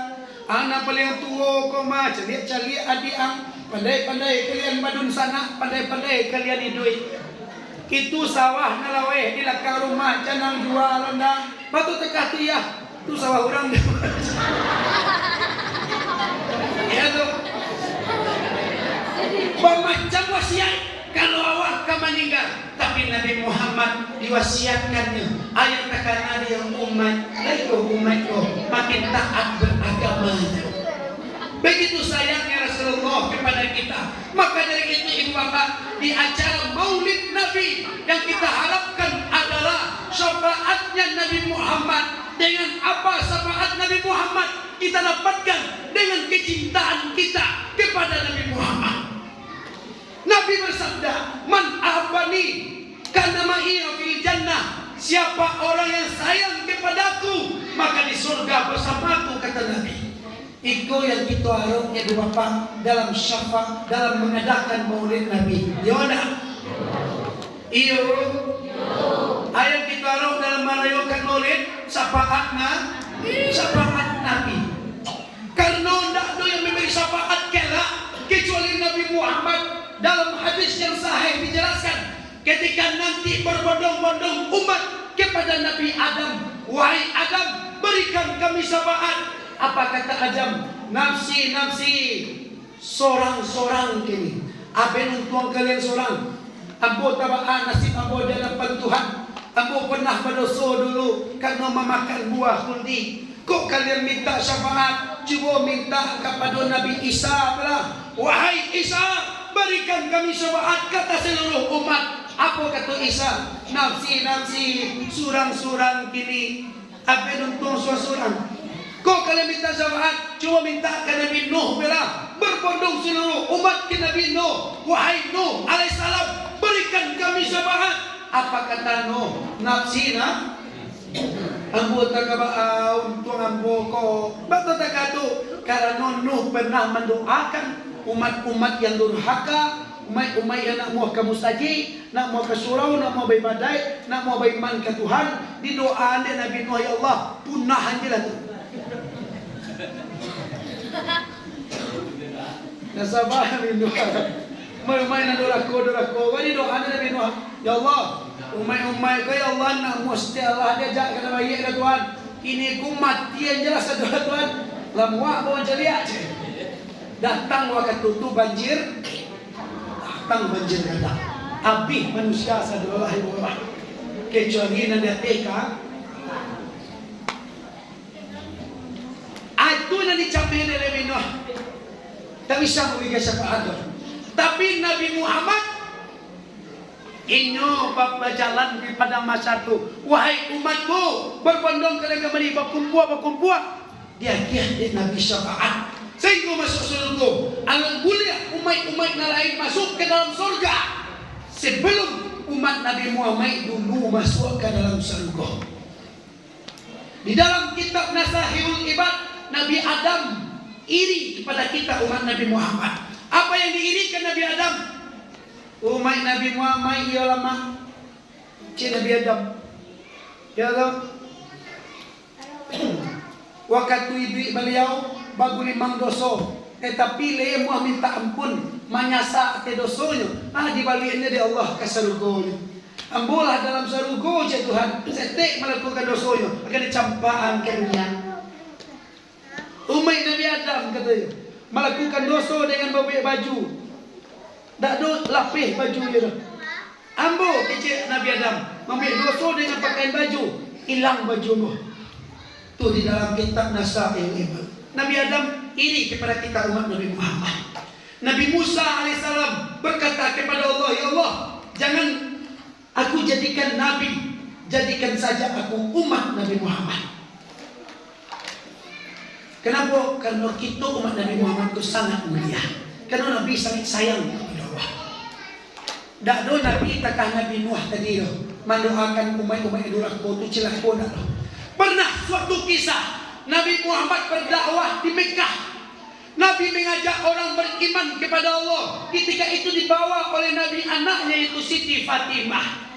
Anak paling tua ko ma cari adik ang pandai-pandai kalian badun sana, pandai-pandai kalian hidup. Itu sawah nalawe di lakar rumah canang jualan dah. Batu tekah tiah. Tu sawah orang dia. Ya tu. Bermacam wasiat. Kalau awak akan meninggal, tapi Nabi Muhammad diwasiatkannya ayat takkan ada yang umat makin taat beragama. Begitu sayangnya Rasulullah kepada kita. Maka dari itu ibu bapak, di acara Maulid Nabi yang kita harapkan adalah syafaatnya Nabi Muhammad. Dengan apa syafaat Nabi Muhammad kita dapatkan? Dengan kecintaan kita kepada Nabi Muhammad. Nabi bersabda, "Man ahabbani kana ma'i fil jannah." Siapa orang yang sayang kepadaku, maka di surga bersamaku, kata Nabi. Itu yang kita harapnya di Bapak dalam syafaat, dalam mengadakan Maulid Nabi. Yona. Iyo. Ayat kita harap dalam merayakan Maulid syafaat Nabi. Karena tidak ada yang memberi syafaat kelak kecuali Nabi Muhammad. Dalam hadis yang sahih dijelaskan, ketika nanti berbondong-bondong umat kepada Nabi Adam, wahai Adam, berikan kami syafaat. Apa kata Adam? Nafsi, nafsi, sorang-sorang kini. Apa yang untung kalian sorang? Ambo tabaan nasib ambo dalam Tuhan. Ambo pernah berdosa dulu karena memakan buah kuldi. Kok kalian minta syafaat? Cuba minta kepada Nabi Isa pula. Wahai Isa, berikan kami syafaat, kata seluruh umat. Apa kata Isa? Nafsi, nafsi, surang-surang kini. Apa yang untung surang? Kau kalian minta syafaat, coba minta ke Nabi Nuh bila berbondong seluruh umat ke Nabi Nuh. Wahai Nuh alaihissalam, berikan kami syafaat. Apa kata Nuh? Nafsi na ambo tagaba untung ambo ko. Bato tagado karena Nuh pernah mendoakan umat-umat yang durhaka, umat-umat yang nak mau ke mustajib, nak mau ke surau, nak mau beribadah, nak mau beriman ke Tuhan. Di doa Nabi Nuh, ya Allah, punah aja tu. Nasabah Nabi Nuh. Umay na dorako. Wali doa Nabi Nuh, ya Allah, umay ko ya Allah, nak mesti Allah dia jak kana bayi ke Tuhan. Ini ku mati yang jelas ke Tuhan. Lamwa bawa jeliak. Datang waktu itu banjir. Datang banjir datang. Habis manusia sadullah ibadah. Kecuali nanti teka. Itu nanti capai Nabi Nuh. Tak bisa memberikan syafaat. Tapi Nabi Muhammad inyo bapa jalan pada masa itu. Wahai umatku, berbondong kalian kembali berkumpul. Dia Nabi syafaat. Sehingga masuk surga. Alam mulia umat-umat lain masuk ke dalam surga sebelum umat Nabi Muhammad dulu masuk ke dalam surga. Di dalam kitab Nasahihul Ibad, Nabi Adam iri kepada kita umat Nabi Muhammad. Apa yang diirikan Nabi Adam? Umat Nabi Muhammad ialah Nabi Adam. Ya Allah. Waktu ibu beliau bagu limang dosa, tetapi lemu minta ampun, menyasa ke dosanya. Dibaliknya di Allah ke surga. Ambolah dalam surga je Tuhan. Setek melakukan dosanya, akan dicampaan ke dunia. Umat Nabi Adam katanya melakukan dosa dengan bawa baju. Tak ada lapih baju dia. Ambo kecil Nabi Adam ambil dosa dengan pakaian baju, hilang baju ambo. Itu di dalam kitab Nasail Iman. Nabi Adam iri kepada kita umat Nabi Muhammad. Nabi Musa alaihissalam berkata kepada Allah, ya Allah, jangan aku jadikan nabi, jadikan saja aku umat Nabi Muhammad. Kenapa? Karena kita umat Nabi Muhammad itu sangat mulia. Karena Nabi sangat sayang kepada Allah. Tak ada Nabi takah Nabi Nuh tadi mendoakan umat-umat Idul-Adha itu celaka tak. Pernah suatu kisah Nabi Muhammad berdakwah di Mekah. Nabi mengajak orang beriman kepada Allah. Ketika itu dibawa oleh Nabi anaknya yaitu Siti Fatimah.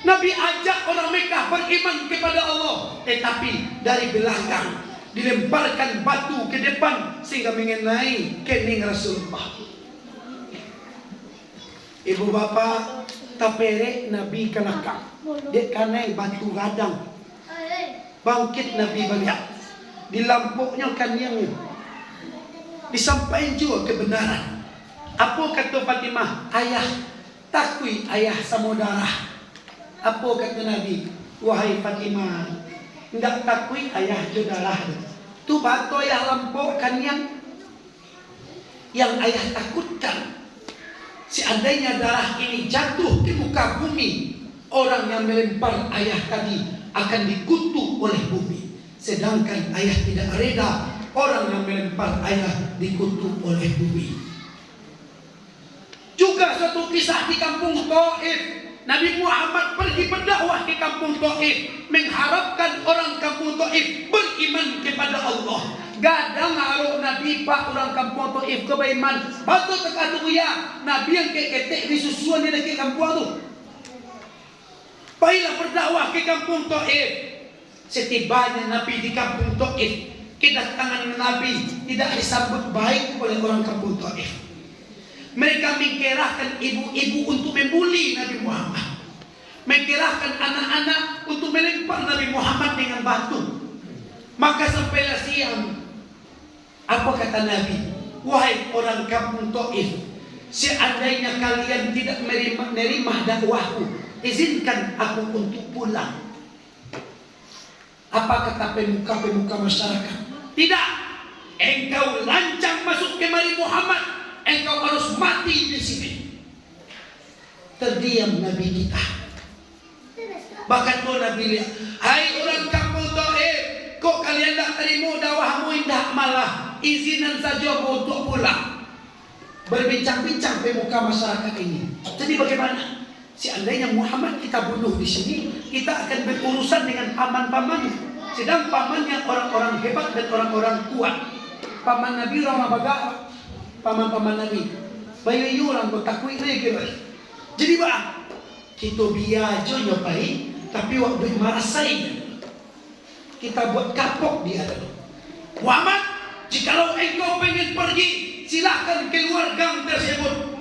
Nabi ajak orang Mekah beriman kepada Allah. Tetapi dari belakang dilemparkan batu ke depan sehingga mengenai kening Rasulullah. Ibu bapak tapere Nabi kelakang. Dek kanai batu radang. Bangkit Nabi balik. Dilampuknya kan yang disampaikan juga kebenaran. Apa kata Fatimah? Ayah takui ayah samudara. Apa kata Nabi? Wahai Fatimah, tidak takui ayah jodarah. Tu batu ayah lampaukan yang ayah takutkan. Seandainya darah ini jatuh di muka bumi, orang yang melempar ayah tadi akan dikutuk oleh bumi. Sedangkan ayah tidak reda, orang yang melempar ayah dikutuk oleh bumi. Juga suatu kisah di kampung Taif, Nabi Muhammad pergi berdakwah ke kampung Taif, mengharapkan orang kampung Taif beriman kepada Allah. Gadang arok Nabi pak orang kampung Taif ke beriman. Batu tekatu ya Nabi yang keketek di susuan di kampung tu. Baiklah berdakwah ke kampung Taif. Setibanya Nabi di kampung Taif, kedatangan Nabi tidak disambut baik oleh orang kampung Taif. Mereka mengkerahkan ibu-ibu untuk membuli Nabi Muhammad, mengkerahkan anak-anak untuk melempar Nabi Muhammad dengan batu. Maka sampailah siang. Apa kata Nabi? Wahai orang kampung Taif, seandainya kalian tidak menerima dakwahku, izinkan aku untuk pulang. Apa kata pemuka-pemuka masyarakat? Tidak, engkau lancang masuk kemari Muhammad, engkau harus mati di sini. Terdiam Nabi kita. Bahkan tuh Nabi lihat, hai orang kampung Taif, kok kalian tak terima dakwahmu, indah malah izinan saja untuk pulang. Berbincang-bincang pemuka masyarakat ini. Jadi bagaimana? Seandainya Muhammad kita bunuh di sini, kita akan berurusan dengan paman-paman. Sedang pamannya orang-orang hebat dan orang-orang kuat. Paman Nabi orang baga, paman-paman Nabi. Bayu orang bertakwi lagi. Jadi bah, kita biajo nyopai, tapi waktu marasai kita buat kapok dia. Muhammad, jikalau engkau pengen pergi, silakan keluar gang tersebut.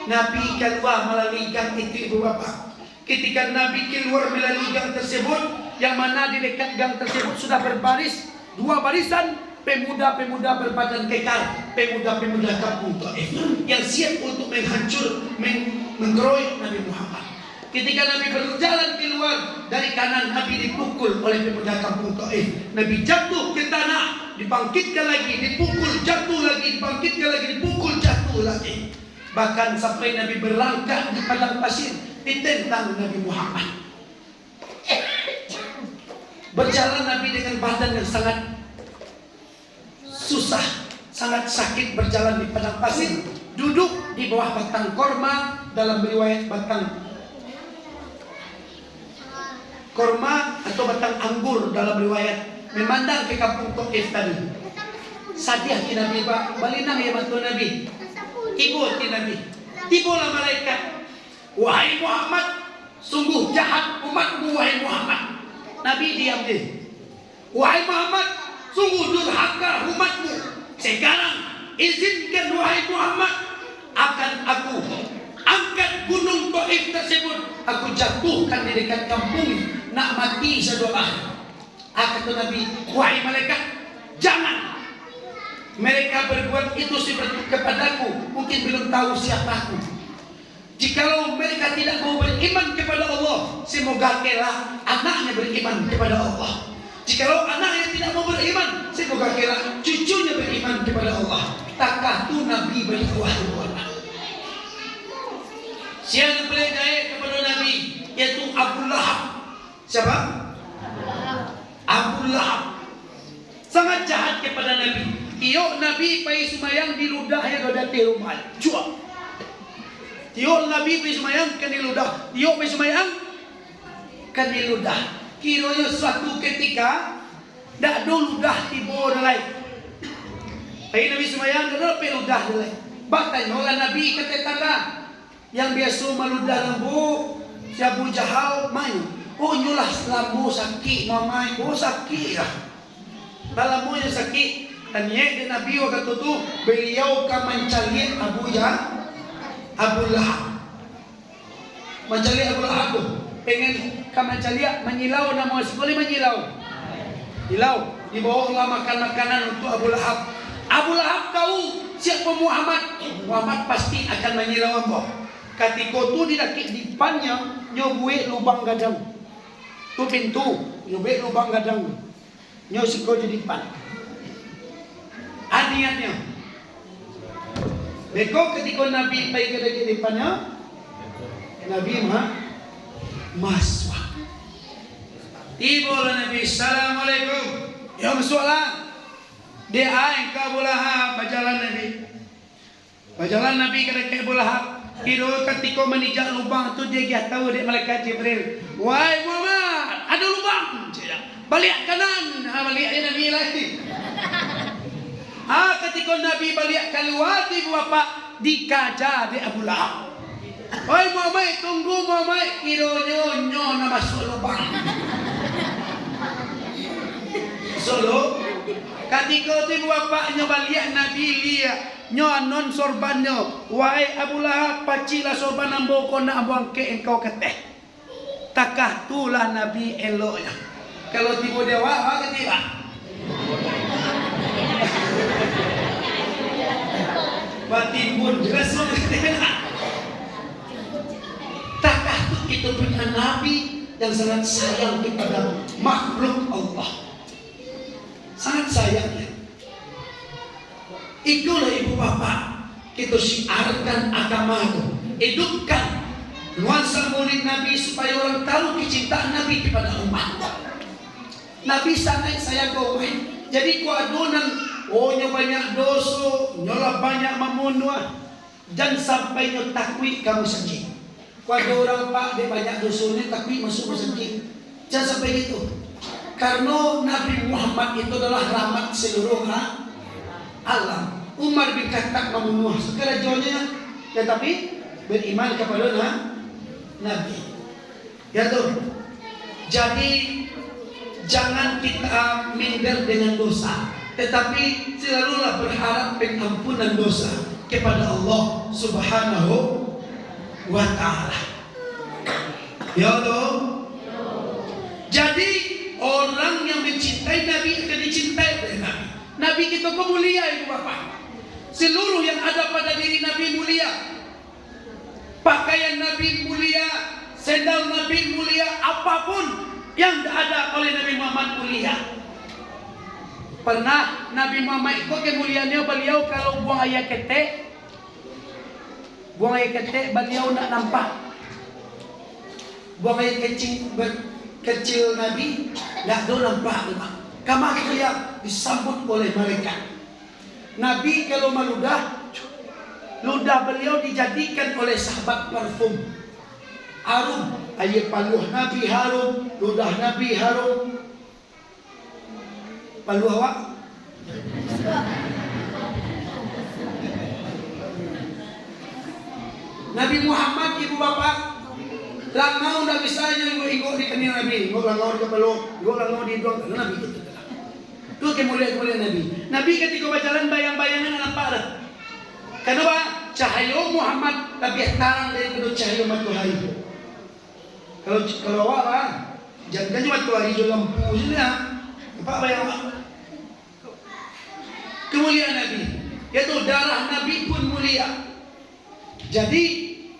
Nabi keluar melalui gang itu ibu bapak. Ketika Nabi keluar melalui gang tersebut, yang mana di dekat gang tersebut sudah berbaris dua barisan pemuda-pemuda berbadan kekar, pemuda-pemuda kampung Taif yang siap untuk menggeroyok Nabi Muhammad. Ketika Nabi berjalan keluar dari kanan, Nabi dipukul oleh pemuda kampung Taif. Nabi jatuh ke tanah, dibangkitkan lagi, dipukul, jatuh lagi, dibangkitkan lagi, dipukul, jatuh lagi. Bahkan sampai Nabi berlangkah di padang pasir ditentang Nabi Muhammad. Berjalan Nabi dengan badan yang sangat susah, sangat sakit berjalan di padang pasir. Duduk di bawah batang korma, dalam riwayat batang korma atau batang anggur dalam riwayat, memandang ke kampung Taif tadi. Sadiah ti Nabi pak, balinang ya bantu Nabi. Ibu ti Nabi. Tibalah malaikat. Wahai Muhammad, sungguh jahat umatmu wahai Muhammad. Nabi diam dia. Wahai Muhammad, sungguh durhaka umatmu. Sekarang izinkan wahai Muhammad, akan aku angkat gunung Taif tersebut, aku jatuhkan di dekat kampung, nak mati sedoa. Kata Nabi, wahai malaikat, jangan. Mereka berbuat itu seperti kepadaku, mungkin belum tahu siapa aku. Jikalau mereka tidak mau beriman kepada Allah, semoga kelak anaknya beriman kepada Allah. Jikalau anaknya tidak mau beriman, semoga kelak cucunya beriman kepada Allah. Takkah tu Nabi berkuasa? Siapa percaya kepada Nabi? Yaitu Abu Lahab. Siapa? Abu Lahab. Sangat jahat kepada Nabi. Iyo Nabi pai sumayang di ludahnya goda rumah. Cua. Iyo Nabi pai sumayang kan di ludah. Iyo pai sumayang kan di ludah. Kiranya suatu ketika dak do ludah tibo dalai. Pai Nabi sumayang goda pai ludah dalai. Batai orang Nabi kata tangga yang biasa maludah lembu si Abu Jahal main. Oh nyulah lambu sakit mamai. Oh sakit ya. Dalamnya sakit. Dan ye Nabi waktu itu beliau kan mencari Abu Lahab. Mencari Abu Lahab tu. Pengen kan mencari menyilau nama sekali menyilau. Hilau di bawah makan makanan untuk Abu Lahab. Abu Lahab tahu siapa Muhammad. Muhammad pasti akan menyilau ambo. Ketika tu di depannya nyobue lubang gadang. Tu pintu nyobue lubang gadang. Nyo siko di depan. Niatnya. Beko ketika Nabi pergi ke depannya, Nabi masuk. Tiba Nabi, Assalamualaikum. Ya masuklah. Dia aing ke Abu Lahab, berjalan Nabi. Berjalan Nabi ke Abu Lahab. Kira ketika menijak lubang tu dia tahu dia malaikat Jibril. Wahai Muhammad, ada lubang. Balik kanan, balik Nabi lagi. Ketika Nabi balik keluar di bapak dikajar di Abu Lahab. Oi Muhammad, tunggu Muhammad, kiranya nyo na masuk lubang. Solo ketika di bapaknya balik Nabi lihat nyo anon sorbannya. Wahai Abu Lahab, pacilah sorban ambo ko na ambo ke engkau keteh. Takah tulah Nabi eloknya. Kalau tiba dewa, apa ketiba? Batimbun jelas takkah itu punya Nabi yang sangat sayang kepada makhluk Allah, sangat sayangnya. Itulah ibu bapak kita siarkan agama itu, hidupkan nuansa murid Nabi supaya orang tahu kecintaan Nabi kepada umat. Nabi sangat sayang umat. Jadi ku adonan nya banyak dosa, nyolah banyak memunah, dan sampai nyo takwi kamu sedih. Kalau orang pak dia banyak dosa ni takwi masuk sedih. Jangan sampai gitu. Karena Nabi Muhammad itu adalah rahmat seluruh alam. Umar bin Khattab memunah sekerajaannya, tetapi beriman kepada Nabi. Ya tuh. Jadi jangan kita minder dengan dosa, tetapi selalulah berharap pengampunan dosa kepada Allah Subhanahu wa ta'ala. Ya toh? Jadi orang yang mencintai Nabi akan dicintai oleh Nabi. Nabi kita mulia ibu bapak. Seluruh yang ada pada diri Nabi mulia. Pakaian Nabi mulia, sendal Nabi mulia, apapun yang ada oleh Nabi Muhammad mulia. Pernah Nabi Muhammad itu kemuliaannya beliau kalau buang air ketek, beliau nak nampak. Buang air kecil Nabi nak do nampak. Kamar dia disambut oleh mereka. Nabi kalau meludah, ludah beliau dijadikan oleh sahabat parfum. Harum, air paluh Nabi harum, ludah Nabi harum. Paluh awak? Nabi Muhammad ibu bapak langau dah bisa ingok di kena Nabi, ingok langau di kepala, ingok langau di dong Nabi itu. Itu kemuliaan Nabi. Nabi ketika berjalan bayang-bayangan nampak dah. Kenapa? Cahaya Muhammad lebih terang daripada cahaya matahari. Kalau awak lah, jangan cuma matahari jual lampu saja. Nampak bayang awak. Kemuliaan Nabi, yaitu darah Nabi pun mulia. Jadi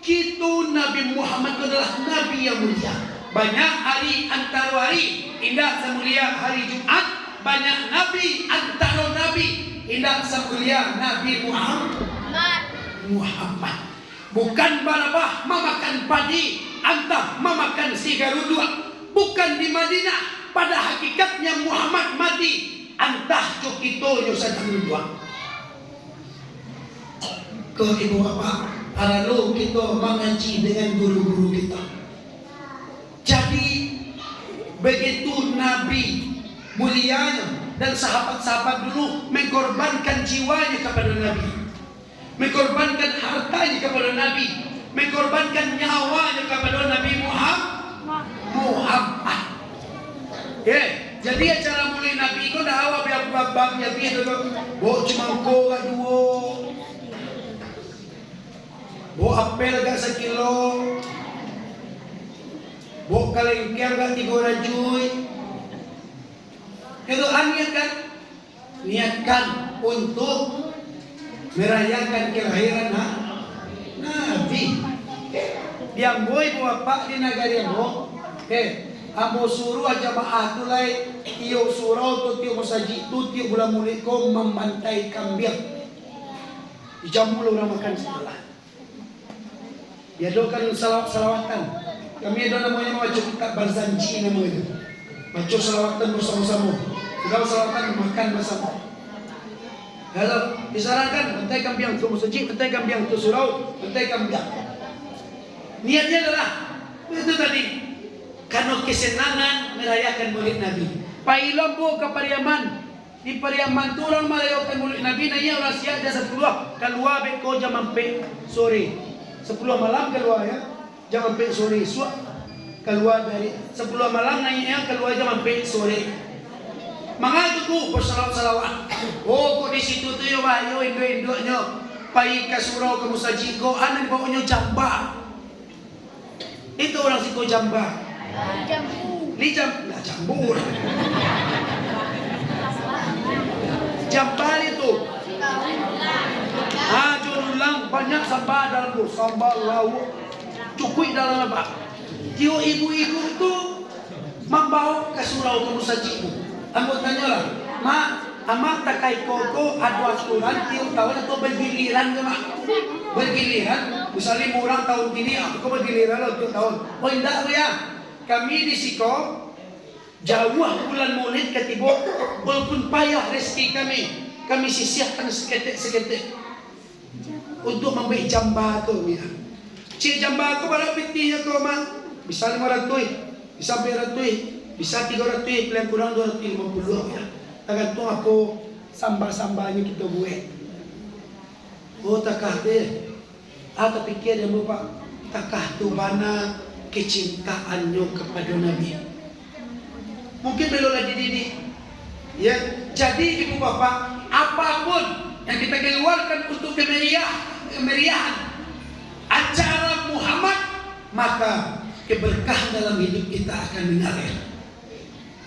Kita Nabi Muhammad adalah Nabi yang mulia. Banyak hari antara hari indah semulia hari Jumat. Banyak Nabi antara Nabi indah semulia Nabi Muhammad. Bukan barabah memakan padi, antah memakan sigarudua. Bukan di Madinah. Pada hakikatnya Muhammad mati, antah cukitonya sedang dua. Ke ibu bapak, lalu kita mengaji dengan guru-guru kita. Jadi begitu Nabi mulianya dan sahabat-sahabat dulu mengorbankan jiwanya kepada Nabi, mengorbankan hartanya kepada Nabi, mengorbankan nyawanya kepada Nabi Muhammad. Jadi acara mulai Nabi itu dah awal biar ya dia dulu. Bawa cuma kau dua. Bawa apel gak sekilo. Bawa kalengker gak 3 rajui. Itu niatkan untuk merayakan kelahiran Nabi. Yang boy bapak di negara mo. Amo suruh aja maatulay tiyo surau to tiyo masaji tu tiyo gula muli ko membantai kambing. Jam mulu orang makan setelah. Ya dokan salawatan. Kami ada namanya macam kita barzanji namanya. Macam salawatan bersama-sama. Sudah salawatan makan bersama. Kalau disarankan bantai kambing tu masaji, bantai kambing tu surau, bantai kambing. Niatnya adalah itu tadi. Karena kesenangan merayakan maulid Nabi. Pailam po ke Pariaman. Di Pariaman tu orang merayakan maulid Nabi. Nanya orang siap dia 10. Keluar beko jam 4 sore. 10 malam keluar ya. Jam 4 sore. Keluar dari 10 malam nanya keluar jam 4 sore. Mangatu ko bersalawat. Oh ko di situ tu yo ba yo indo-indonyo. Pai ka surau ke musajiko anan bawanya jamba. Itu orang siko jamba. Jambur. Jambal itu. Jurulang banyak sambal dalam tu, sambal lauk, cukui dalam apa? Tio ibu-ibu tu membawa ke surau ke musajiku. Anggotanya lah, amak takai koko adu asuran tio tahun itu bergiliran ke mak? Bergiliran. Misalnya orang tahun ini aku bergiliran loh tiap tahun. Oh indah ya. Kami di Siko jauh bulan Maulid ketiba walaupun payah rezeki kami sisihkan seketik untuk membeli jamba tu ya. Cik jamba tu berapa pitihnya tu mah? Bisa 500, bisa 400, bisa 300, paling kurang 250 ya. Tergantung apa sambal-sambalnya kita buat. Oh takah deh. Tapi pikir yang bapak takah tu mana kecintaannya kepada Nabi. Mungkin belum lagi didik. Ya, jadi ibu bapak, apapun yang kita keluarkan untuk kemeriahan acara Muhammad, maka keberkahan dalam hidup kita akan mengalir.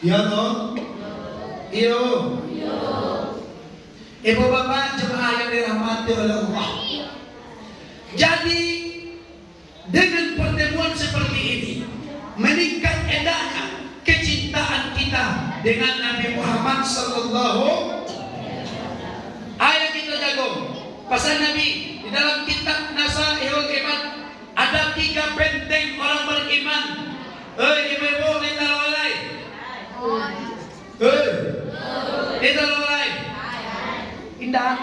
Ya toh? Iyo. Ibu bapak jemaah yang dirahmati oleh Allah. Jadi dengan pertemuan seperti ini meningkat edahnya kecintaan kita dengan Nabi Muhammad sallallahu. Ayat kita jago pasal Nabi di dalam kitab Nasaihul Iman ada 3 benteng orang beriman. Ibu-ibu kita lolai. Kita lolai. Indah.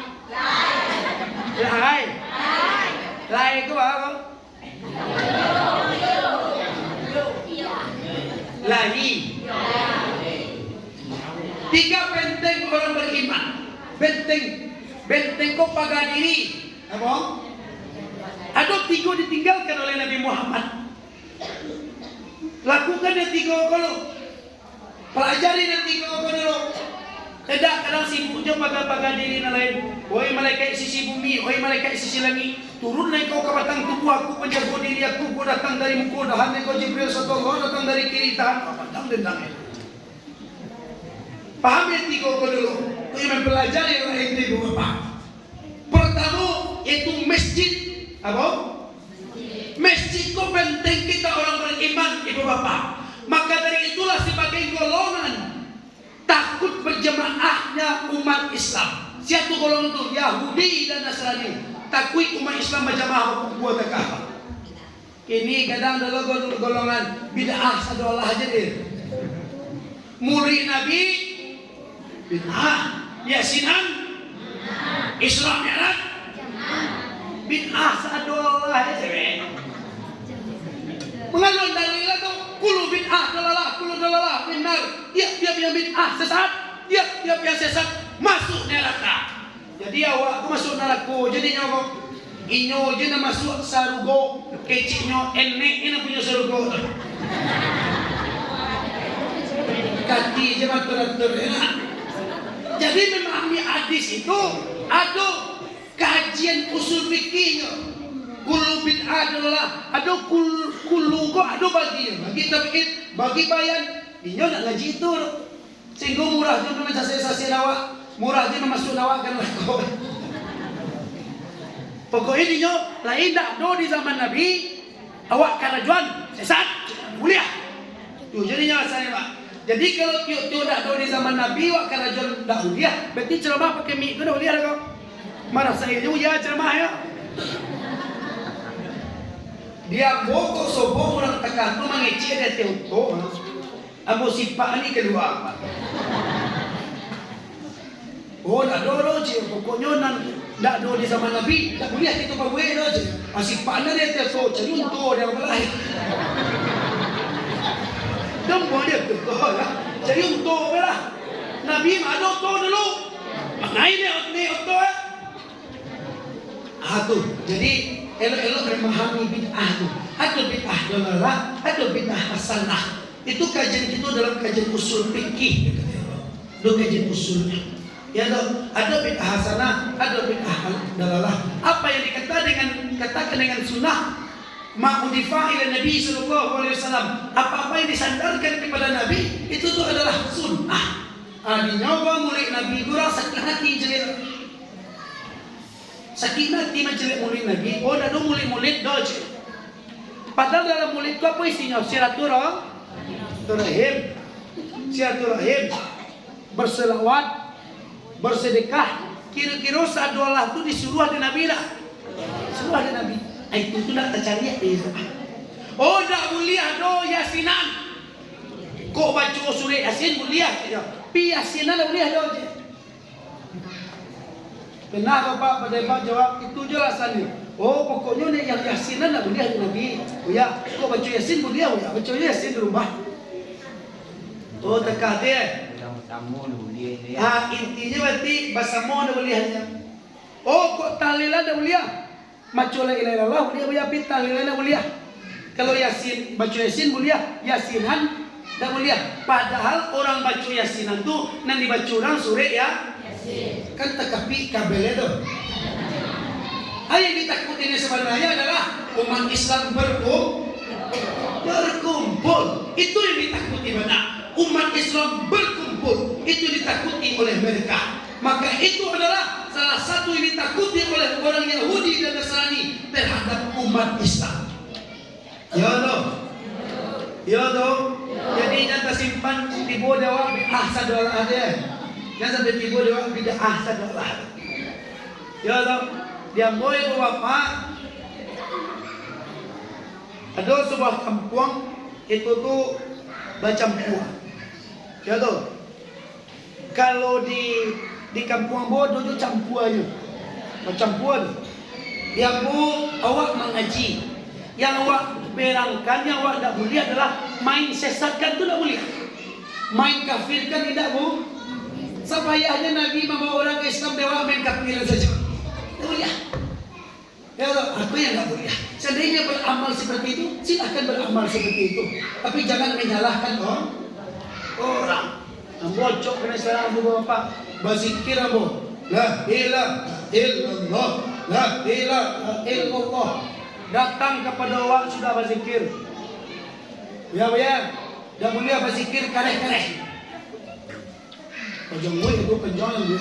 Lai itu apa? Lai. 3 benteng orang beriman. Benteng kau pagar diri. Apa? Ada 3 ditinggalkan oleh Nabi Muhammad. Lakukan yang 3 kalau. Pelajari yang 3 kalau. Tidak kadang sibuknya pagar diri lain. Wahai malaikat sisi bumi, wahai malaikat sisi langit, turun naik kau ke batang tubuh aku, penjaga diri aku, kau datang dari muka, dahan kau Jibril satu, kau datang dari kiri, tahan kau batang dendam. Paham yang 3 kau dulu. Kau yang mempelajari orang ini bapak. Pertama yaitu masjid apa? Meksiko penting kita orang beriman, ibu bapak. Maka dari itulah sebagai golongan takut berjamaahnya umat Islam. Siapa golongan itu? Yahudi dan Nasrani. Takut umat Islam berjamaah buat apa? Ini kadang adalah golongan bid'ah satu Allah aja deh. Murid Nabi bid'ah, Yasinan Isra Mi'raj bid'ah satu Allah aja deh. Mengalun dalil itu kulu bid'ah dalalah benar. Dia bid'ah sesat, dia sesat masuk neraka. Jadi awak masuk neraka, jadi awak inyo je na masuk sarugo keciknyo enek ina punya sarugo kaki je matur-matur enak. Jadi memahami hadis itu ada kajian usul fikihnya. Kulu bid'ah adalah ada kulu kok ada bagi tabid bagi bayan inyo nak ngaji itu sehingga murah je memang sasi awak murah je masuk awak kan lako. Pokoknya dia lain tak do di zaman Nabi awak karajuan sesat mulia. Tuh jadinya saya Pak. Jadi kalau tu tak do di zaman Nabi awak karajuan dah mulia, berarti ceramah pakai mik tu dah mulia kau. Marah saya juga ya ceramah ya. Dia bokok sobong orang tekan tu mengecek dia teuto. Amo sipak ni keluar. Oh, tak ada je. Pokoknya tak ada di zaman Nabi. Tak boleh kita pakai je. Masih pandai dia tu cari untuk dia berlain. Dembo dia betul lah. Cari untuk lah. Nabi ada untuk dulu. Maknai dia untuk tu. Jadi elok-elok memahami bid'ah tu. Ada bid'ah dalalah, ada bid'ah hasanah. Itu kajian kita dalam kajian usul fikih. Itu kajian usulnya. Ya ada bid'ah hasanah, ada bid'ah dalalah. Apa yang dikatakan dengan sunnah ma'udifah ila Nabi sallallahu alaihi wasallam. Apa-apa yang disandarkan kepada Nabi itu tu adalah sunnah. Dinyawa murid Nabi gura sakit hati jelir. Sakit hati menjelir murid Nabi. Oh dah murid-murid doje. Padahal dalam murid itu apa isinya? Silaturahim, berselawat, bersedekah. Kira-kira saat Allah tu disuruh ada Nabi lah. Suruh ada Nabi. Itu tu nak tercari dia. Oh dak mulia do yasinan. Kok baca surah Yasin mulia je. Pi yasinan dah mulia do je. Benar Bapak berdebat jawab itu je alasannya. Oh pokoknya ni yang yasinan dah mulia Nabi. Oh ya, kok baca Yasin mulia ya. Baca Yasin di rumah. Oh tekah dia. Intinya berarti bahasa mo dah mulia. Oh kok tahlilan dah mulia. Baca la ilaha illallah mulia pi tahlilan dah mulia. Kalau Yasin baca Yasin mulia, Yasinan dah mulia. Padahal orang baca Yasinan tu nan dibaca orang surah ya Yasin. Kan tekapi kabel itu. Yang ditakuti ini sebenarnya adalah umat Islam berkumpul. Itu yang ditakuti benar. Umat Islam berkumpul. Itu ditakuti oleh mereka. Maka itu adalah salah satu yang ditakuti oleh orang Yahudi dan Nasrani terhadap umat Islam. Ya toh? Ya toh? Jadi jangan simpan tiba dewa bid'ah sadalah dia. Jangan sampai tiba dewa bid'ah sadalah. Ya toh? Dia boleh bapak. Ada sebuah kampung itu tu bercampur. Ya toh? Kalau di kampung bodoh tu campur aja. Bercampur. Dia bu awak mengaji. Yang awak berangkan, yang awak tak boleh adalah main sesatkan tu tak boleh. Main kafirkan tidak bu. Sepayahnya Nabi membawa orang ke Islam dewa main kafiran saja. Tak boleh. Ya apa yang tak boleh. Seandainya beramal seperti itu, silakan beramal seperti itu. Tapi jangan menyalahkan orang. Bocok kena sekarang bu bapak. Berzikir bu. La ilaha illallah. La ilaha illallah. Datang kepada awak sudah berzikir. Ya. Dah boleh berzikir kareh-kareh. Pajang gue itu penjualan dia.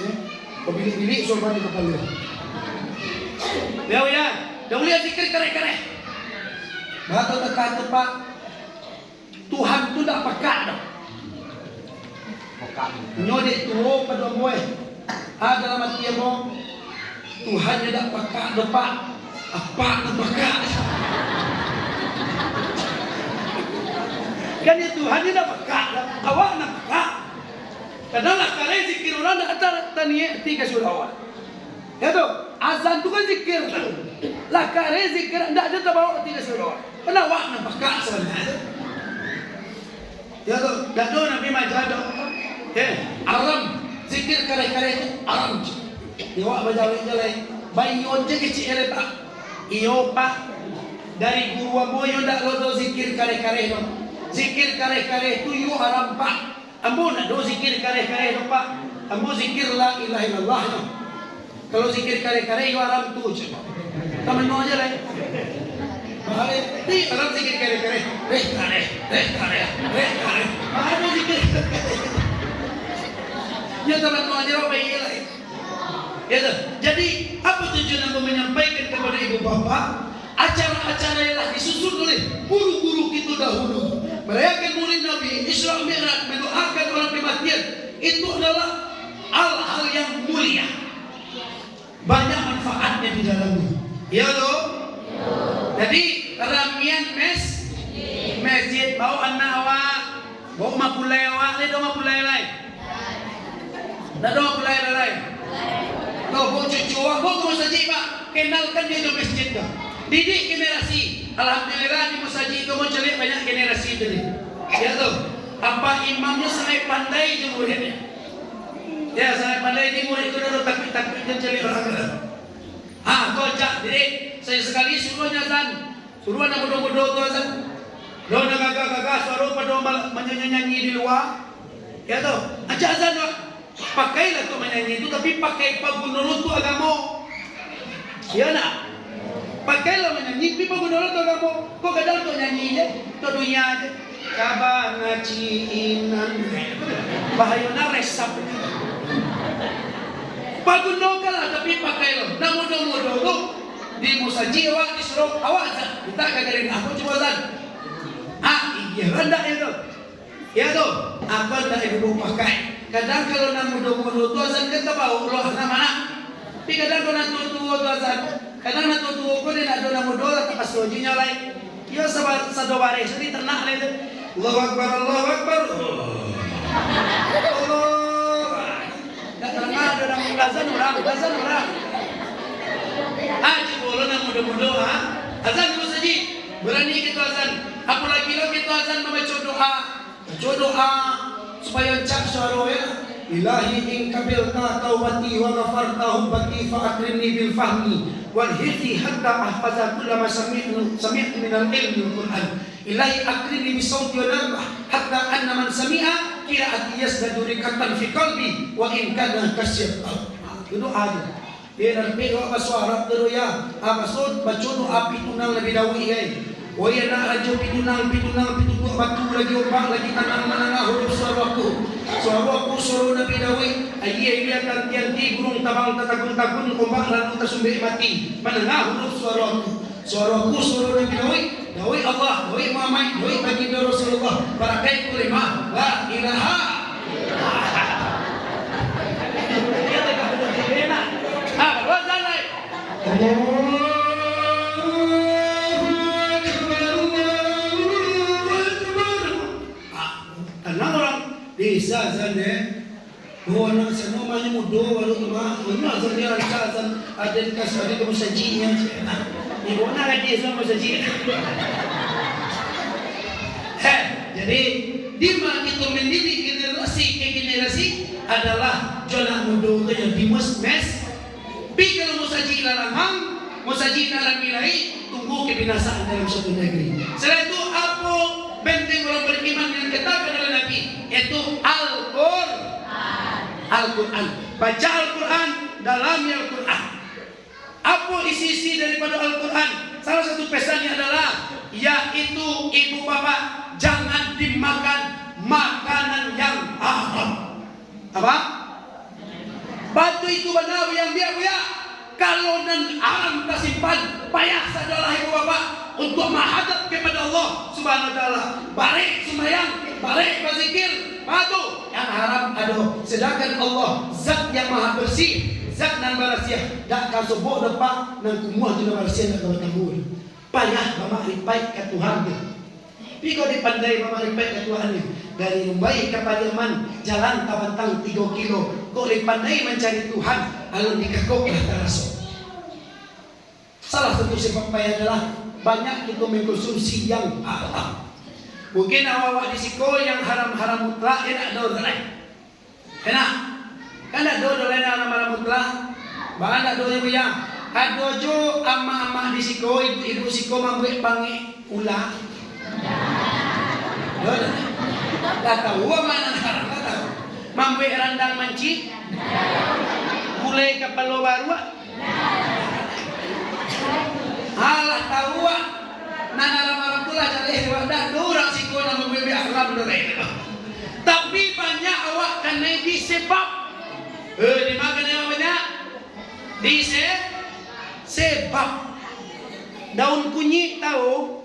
Bilik-bilik sorban di kepala. Ya. Dah boleh berzikir kareh-kareh. Atau kata Pak, Tuhan tu tak pekat dah. Nyodek tu pada boy. Dalam hati apa? Tuhan dia tak pekat dah Pak. Apa nak pekat? Kan ya Tuhan dia tak pekat dah. Awak nak pekat. Kadang-kadang kalau zikir orang tak ada tanya tiga surah. Ya tu, azan tu kan zikir. Lah kalau zikir tak ada terbawa tiga surah. Kenapa awak nak pekat sebenarnya? Ya tu, dah tu Nabi Majah tu. Aram zikir kare-kare itu aram. Dia awak baca jalan. Bayi onje kecil ada tak? Iyo Pak. Dari guru amoyo ndak lo zikir kare-kare tu. Zikir kare-kare tu yo aram Pak. Ambo nak do zikir kare-kare tu Pak. Ambo zikir la ilaha illallah tu. Kalau zikir kare-kare yo aram tu je. Taman mau aja lah. Bahaya. Ni aram zikir kare-kare. Kare. Bahaya zikir. Ya teman mau aja apa iya lah. Ya tu. Jadi apa tujuan aku menyampaikan kepada ibu bapa? Acara-acara yang disusun oleh guru-guru kita dahulu. Merayakan Maulid Nabi, Isra Mi'raj, mendoakan orang kematian, itu adalah hal-hal yang mulia. Banyak manfaatnya di dalamnya. Ya toh? Jadi ramian masjid bau anak awak, bau mapulai awak, ni do mapulai lain. Dah do mapulai lain. Kau bau cucu awak, bau masjid Pak, kenalkan dia di masjid tu. Didik generasi. Alhamdulillah di masjid itu mencelik banyak generasi tadi. Ya tu. Apa imamnya sangat pandai je muridnya. Ya sangat pandai di murid itu dah takut mencelik orang. Kau jak didik. Saya sekali suruh azan. Suruh anak bodoh-bodoh tu azan. Doa gagah-gagah suara pada menyanyi di luar. Ya tu. Ajak azan tu. Pakailah tu menyanyi itu tapi pakai pagunurut tu agama. Ya nak. Pakailah menyanyi, tapi pagunurut tu agama. Kau kadang tu nyanyi je, tu dunia je. Cabana ciinan. Bahaya nak resap. Pagunurut lah tapi pakailah. Nak mudah-mudah tu di musaji awak disuruh awak azan. Kita kagarin aku cuba azan. Iya rendah itu. Ya tu. Apa dah ibu pakai? Kadang kalau nak mudah-mudah tu azan kita bawa Allah nak mana? Tapi kadang kalau nak tua-tua tu azan. Kadang nak tua-tua ko dia nak do nak mudah tak pas lojinya lain. Yo sabar sadobare sini tenang lah itu. Allahu Akbar, Allahu Akbar. Allah. Tak tenang ada orang azan orang. Haji boleh nak mudah-mudah azan di masjid. Berani kita azan. Apalagi lo kita azan membaca doa supaya cak suara ya. Ilahi in kabilta taubati wa ghafarta hubbati fa akrimni bil fahmi wal hifzi hatta ahfaza kulla ma sami'tu min al-ilmi al-Qur'an. Ilahi akrimni bi sawti wa nabah hatta anna man sami'a qira'ati yasdadu rikatan fi qalbi wa in kana kasyaf. Itu aja. Dia dan pego apa suara tu ya. Apa sod bacono api tunang lebih dawi ai. Oh ya nak rajo pitunang pitu batu lagi ombak lagi tanang menengah huruf suaraku suara Nabi Dawud ayat ganti burung tabang takun ombak lalu tersumbai mati menengah huruf suaraku suara Nabi Dawud Allah Dawud Muhammad Dawud baginda Rasulullah barakai kulimah la ilaha dia tak boleh dibina baru jalan desa sana, orang sana banyak muda baru tu mah, mana sana ada kasih ada kemusajinya, ni mana ada desa musajid. Jadi di mana kita mendidik generasi ke generasi adalah jolah muda tu yang di mes. Pi kalau musajid larang, musajid larang bilai, tunggu kebinasaan dalam suatu negeri. Selain itu apa benteng orang beriman yang ketat adalah Nabi, yaitu Al-Quran. Baca Al-Quran, dalamnya Al-Quran. Apa isi daripada Al-Quran? Salah satu pesannya adalah, yaitu ibu bapak jangan dimakan makanan yang haram. Apa? Batu itu benar yang dia. Kalau dan haram tersimpan, payah sajalah ibu bapak. untuk menghadap kepada Allah Subhanahu wa taala. Balik sembahyang, balik berzikir, patuh yang haram aduh. Sedangkan Allah zat yang maha bersih, zat nan barasia, dak kasubuk depak nan kumuah tu barasia nak bertambur. Payah memaripai ke Tuhan dia. Tapi kau dipandai memaripai ke Tuhan dia. Dari Mumbai ke Padiaman jalan tabantang 3 kilo. Kau dipandai mencari Tuhan, lalu dikagoklah terasuk. Salah satu sebab payah adalah banyak kita mengkonsumsi yang haram. Mungkin awak di siko yang haram-haram mutlak enak do lain. Enak. Kan ada do lain haram-haram mutlak. Bahkan ada do yang ada jo ama-ama di siko, ibu-ibu siko mambuik pangi ulah. Do. Dah tahu mana haram dah tahu. Mambuik randang manci. Mulai kapal baru. Halah tahu nana ramah pula jadi wadah orang siko nama bebe haram doreng. Tapi banyak awak kena disebab. Di mana yang banyak? Sebab. Daun kunyit tahu?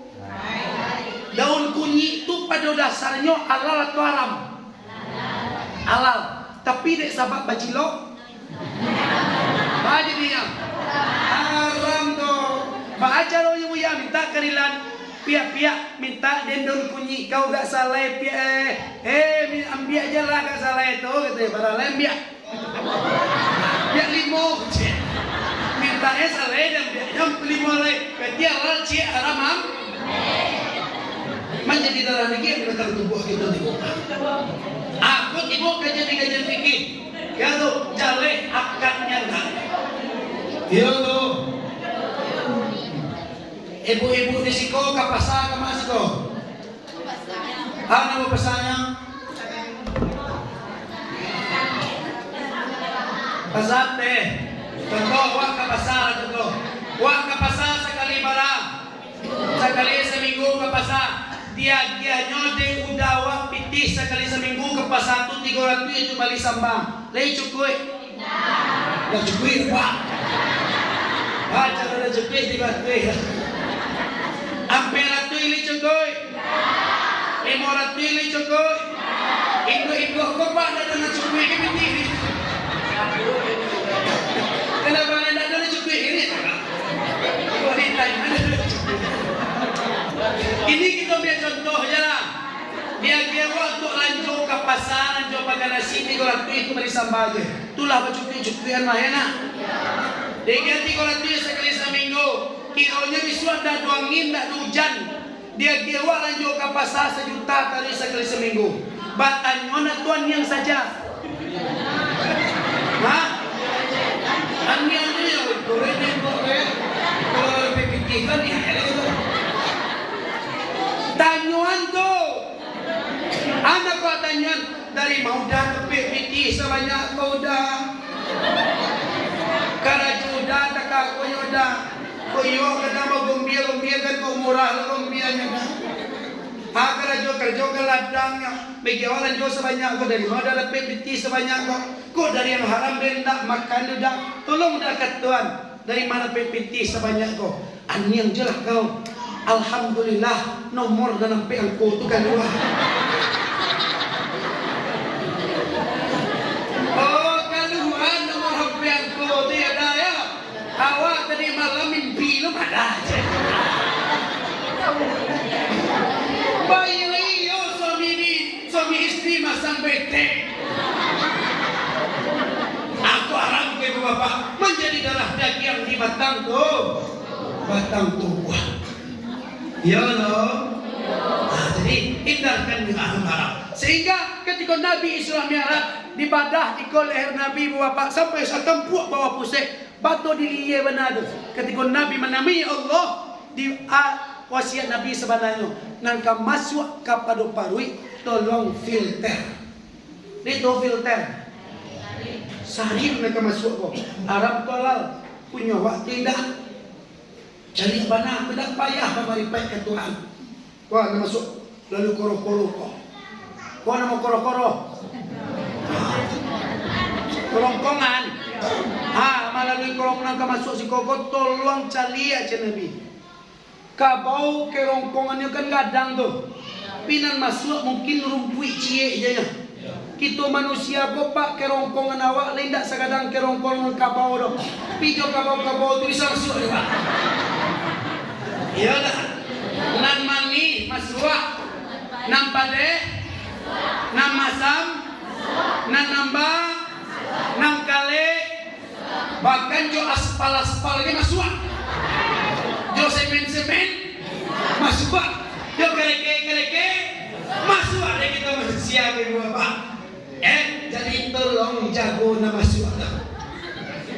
Daun kunyit itu pada dasarnya halal atau haram? Halal. Tapi dek sahabat bajilok. Baca dia. Haram tu. Baca lo yang minta kerilan. Pihak-pihak minta dendon kunyi kau gak salah pihak ambil aja lah gak salah itu gitu para lain biak limo minta salah dan yang limo lain berarti halal cie haram menjadi darah lagi yang berkata tubuh kita di bawah aku ibu kajian fikir ya tuh jaleh akadnya tak ya tuh ibu-ibu di siko ke pasar ke mana siko? Apa nama pasarnya? Pasar teh. Contoh, wak ke pasar contoh. Wak ke pasar sekali barang. Sekali seminggu ke pasar. Dia nyote udah wak pitis sekali seminggu ke pasar tu 300 itu balik sambang. Lei cukui. Dah cukui wak. Baca dah cukui 300. Hampir ratu ini cukup, 500 ini cukup. Ibu-ibu kau pak dah dengan cukup ini begini. Kenapa anda dengan cukup ini? Wanita mana cukup? Ini kita biar contoh je lah. Dia waktu lanjut ke pasar, lanjut pakai nasi 300 itu beri sambal je. Itulah cukup-cukupan lah ya nak. Dia 300 sekali seminggu. Kironya bisuan dah duangin dah hujan. Dia kira lanjut ke pasar 1 juta kali sekali seminggu. Batanya nak tuan yang saja. Hah? Anian dia goreng. Kalau lebih pikirkan ni tanyuan tu. Anak kau tanyuan dari mau dah kepik piti sebanyak kau dah. Karena dah tak kau dah. Koyo kena mau gombia kan kau murah lah gombianya dah. Agar kerja ke ladangnya, begawalan jo sebanyak kau dari mana ada peti sebanyak kau dari yang haram benda makan dah. Tolong dah kat Tuhan dari mana peti sebanyak kau. Ani yang jelas kau. Alhamdulillah nomor dalam angko tu kan dua. Oh kaluan nomor HP angko tu ada ya. Awak tadi malam mimpi lu ada aja. Bayi yo suami istri masang bete. Aku harap ke bapak menjadi darah daging di batang tubuh. Ya Allah. Jadi hindarkan dengan haram. Sehingga ketika Nabi Isra Mi'raj dibadah di leher Nabi bapak sampai setempuk bawah pusing. Batu diliye benar. Ketika Nabi menamai Allah di wasiat Nabi sebenarnya nangka masuk kepada parui tolong filter. Itu filter. Sahih mereka masuk kok. Arab tolal punya waktu tidak. Cari mana tidak payah memaripai ke Tuhan. Kau nak masuk lalu koro-koro kau. Kau nak mau koro-koro. Kerongkongan. Melalui korong nangka masuk si kokot tolong cari aja Nabi. Kabau kerongkongannya kan gadang tuh. Pinan masuk mungkin rumpui cie aja ya. Kita manusia gopak kerongkongan awak lendak sekadang kerongkongan kabau dong. Pijo kabau-kabau tu bisa masuk juga. Iya dah. Nan mani masuk. Nan pade. Nan masam. Nan nambah. Nan kale. Bahkan jo aspal-aspal lagi masuk. Jo semen-semen masuk. Jo kereke masuk ada kita manusia ke Bapak. Jadi tolong jago nama suara.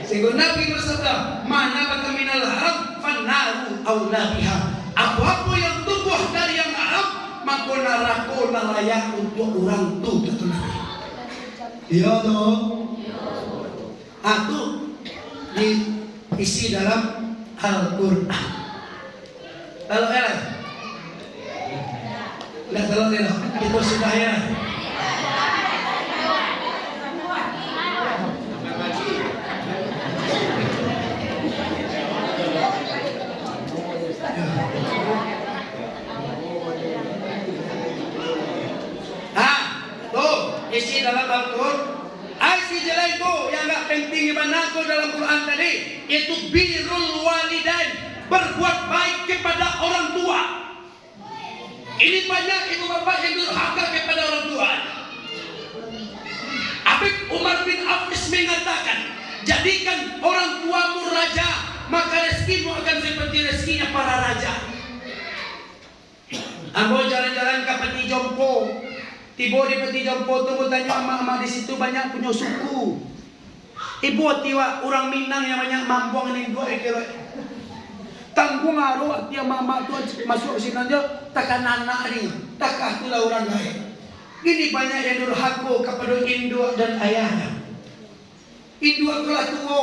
Sehingga Nabi bersabda, mana bakal minal haram fanaru aula biha. Apa-apa yang tumbuh dari yang haram maka neraka layak untuk orang tu, kata Nabi. Iya toh. Itu diisi dalam Al-Quran. Kalau nggak terlalu itu sudah ya. Isi dalam Al-Quran. Isi jalan itu yang nggak penting gimana aku dalam Quran tadi itu birrul walidain, berbuat baik kepada orang tua. Ini banyak ibu bapak yang durhaka kepada orang tua. Habib Umar bin Affis mengatakan, jadikan orang tuamu raja, maka rezekimu akan seperti rezekinya para raja. Ambo jalan-jalan ke Peti Jompo. Tiba di Peti Jompo tu bertanya ama-ama di situ banyak punya suku. Ibu tiwa orang Minang yang banyak mampuang ini dua ekor. Tanggung aru dia mama tu masuk sini aja takkan anak ni, takkan itulah orang lain. Ini banyak yang durhaka kepada induk dan ayahnya. Induk telah tua.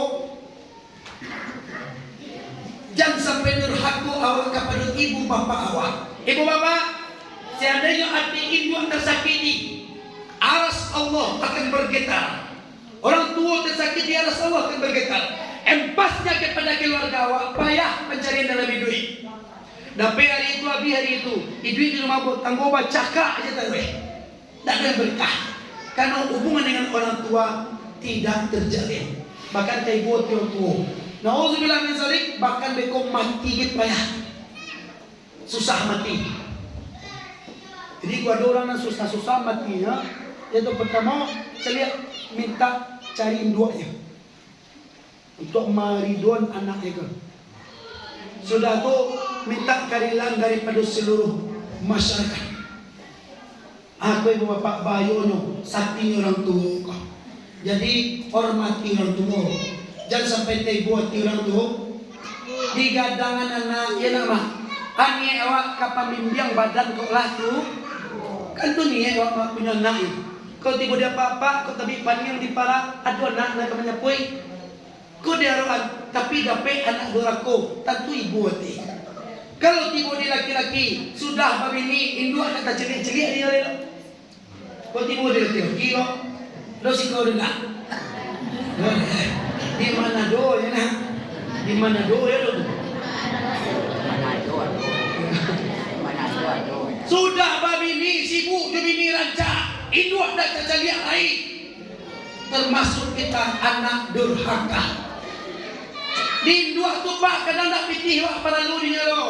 Jangan sampai durhaka awak kepada ibu bapa awak. Ibu bapa, seandainya hati induk tersakiti, aras Allah akan bergetar. Orang tua tersakiti, aras Allah akan bergetar. Empasnya kepada keluarga awak, payah pencarian dalam hidup. Tapi hari itu, habis hari itu, duit di rumah buat tanggung obat cakap aja tak boleh. Tak ada berkah. Karena hubungan dengan orang tua tidak terjalin. Bahkan kayak buat orang tua. Nauzubillah min zalik, bahkan bekom mati gitu payah. Susah mati. Jadi gua ada orang yang susah-susah matinya. Yaitu pertama, saya minta cariin duanya untuk meridon anak itu. Sudah tu minta keadilan daripada seluruh masyarakat. Aku ibu bapak bayonyo sakti orang tua. Jadi hormati orang tua. Jangan sampai buat orang tua. Di gadangan anak ya nama. Ani awak kapamimbiang badan kau lah tu. Kan tu ni awak punya anak. Kau tiba dia apa-apa, kau tabi panjang di para aduh anak nak menyapui. Kau dia orang tapi dapat anak dorako tentu ibu hati. Kalau tiba di laki-laki sudah begini induk kata celik-celik dia le. Kau tiba di laki-laki lo si kau dengar. Di mana do ya nak? Di mana do ya do? Sudah begini sibuk demi ranca induk dak celik lain. Termasuk kita anak durhaka. Di dua tu pak kadang tak pitih wak para lu dinya lo.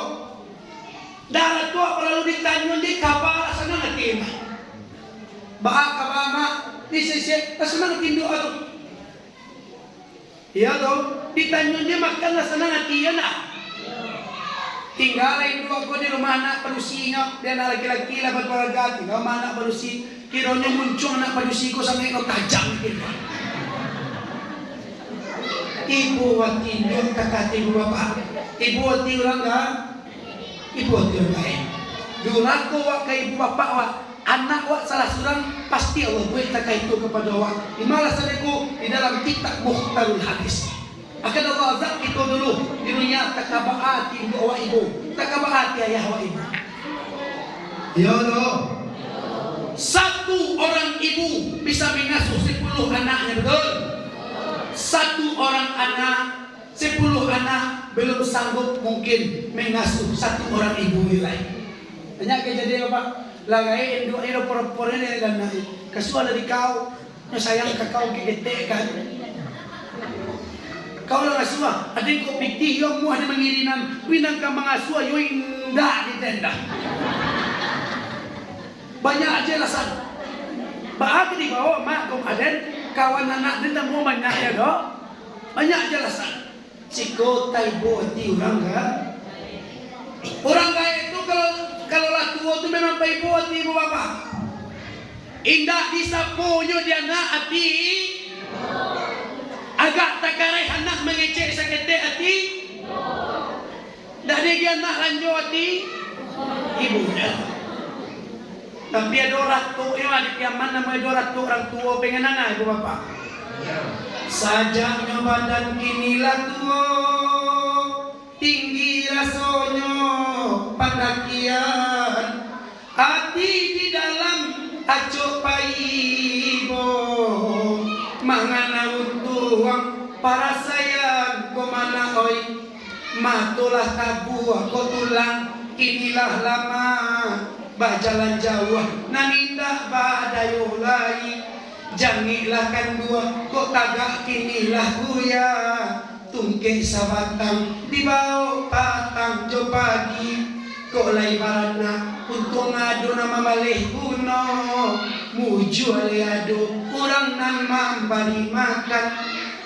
Darah tu para lu ditanyun di kapal sana ngati mah. Bahak kabama di sisi sana ngati doa tu. Iya tu ditanyun dia makan sana ngati ya nak. Tinggalin dua ko di rumah anak parusinya dia anak laki-laki lah berkeluarga tinggal rumah anak parusi kiranya muncul anak parusi ko sampai kau tajam gitu. Ibu wati dia kakak ibu bapak. Ibu wati orang dah. Ibu wati orang lain. Durako wak ke ibu bapak wak. Anak wak salah seorang pasti Allah buat kakak itu kepada wak. Dimalasan aku di dalam kitab Mukhtarul Hadis. Akan Allah azab kita dulu di dunia takabaati ibu awak ibu. Takabaati ayah awak ibu. Ya Allah. Satu orang ibu bisa mengasuh 10 anaknya, betul? Satu orang anak 10 anak belum sanggup mungkin mengasuh satu orang ibu lain. Banyak kejadian apa? Lagay indo por ini dan kasual dari kau, sayang ke kau kegete kan. Kau lang asua, adik ko pikti yung mo ada mangirinan, winang ka mga asua yung indah di tenda. Banyak aja alasan. Baak di bawah mak kau aden, kawan anak din mo banyak ya do. Banyak aja alasan. Siko taibo di orang kan. Orang kaya itu kalau lah tua itu memang taibo di ibu bapak. Indah disapunyo di anak hati. Agak takareh anak mengecek sakete hati. Dah dia anak lanjut hati ibunya. Tapi ada orang tua yang ada piaman namanya orang tua pengen anak ibu bapak. Sajaknya badan kinilah tua, tinggi rasanya pendakian, hati di dalam acuk paibo, mangana untuang para sayang komana oi, matulah tabuah ko tulang kinilah lama, bajalan jauh nanindah badayo lai. Jangilah kan dua kok tagak kinilah kuya tungke sabatang di bawah patang jo pagi kok lai barana untung ado nama malih kuno muju ale ado kurang nan mambari makan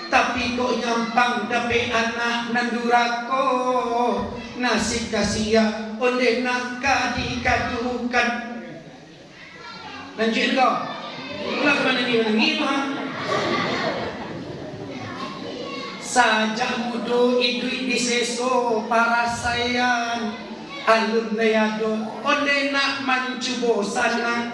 tapi kok nyampang dape anak nandurako nasib kasia onde nak kadikadukan lanjut kau. Ulah kemana dia menangis sajak mudo idui diseso para sayang alun layado onde nak mancubo sana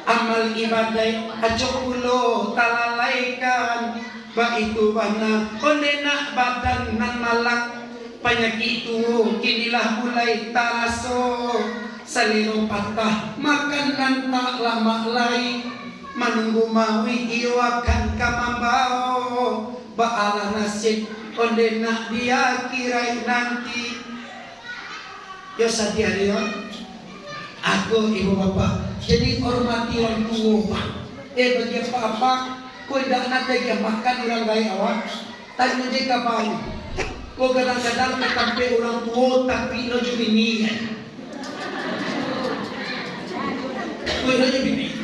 amal ibadah ajo ulo talalaikan ba itu bana onde nak badan nan malak penyakit itu kinilah mulai taraso saliro patah makan nan tak lama lagi menunggu mawi iyo akan kamambao baala nasib onde nak dia kirai nanti yo sadia dia aku ibu bapak jadi hormati orang tua bagi apa kau tidak nak lagi makan orang gaya awak tadi menjaga bau kau kadang-kadang sampai orang tua tapi lo juga ini kau lo juga ini.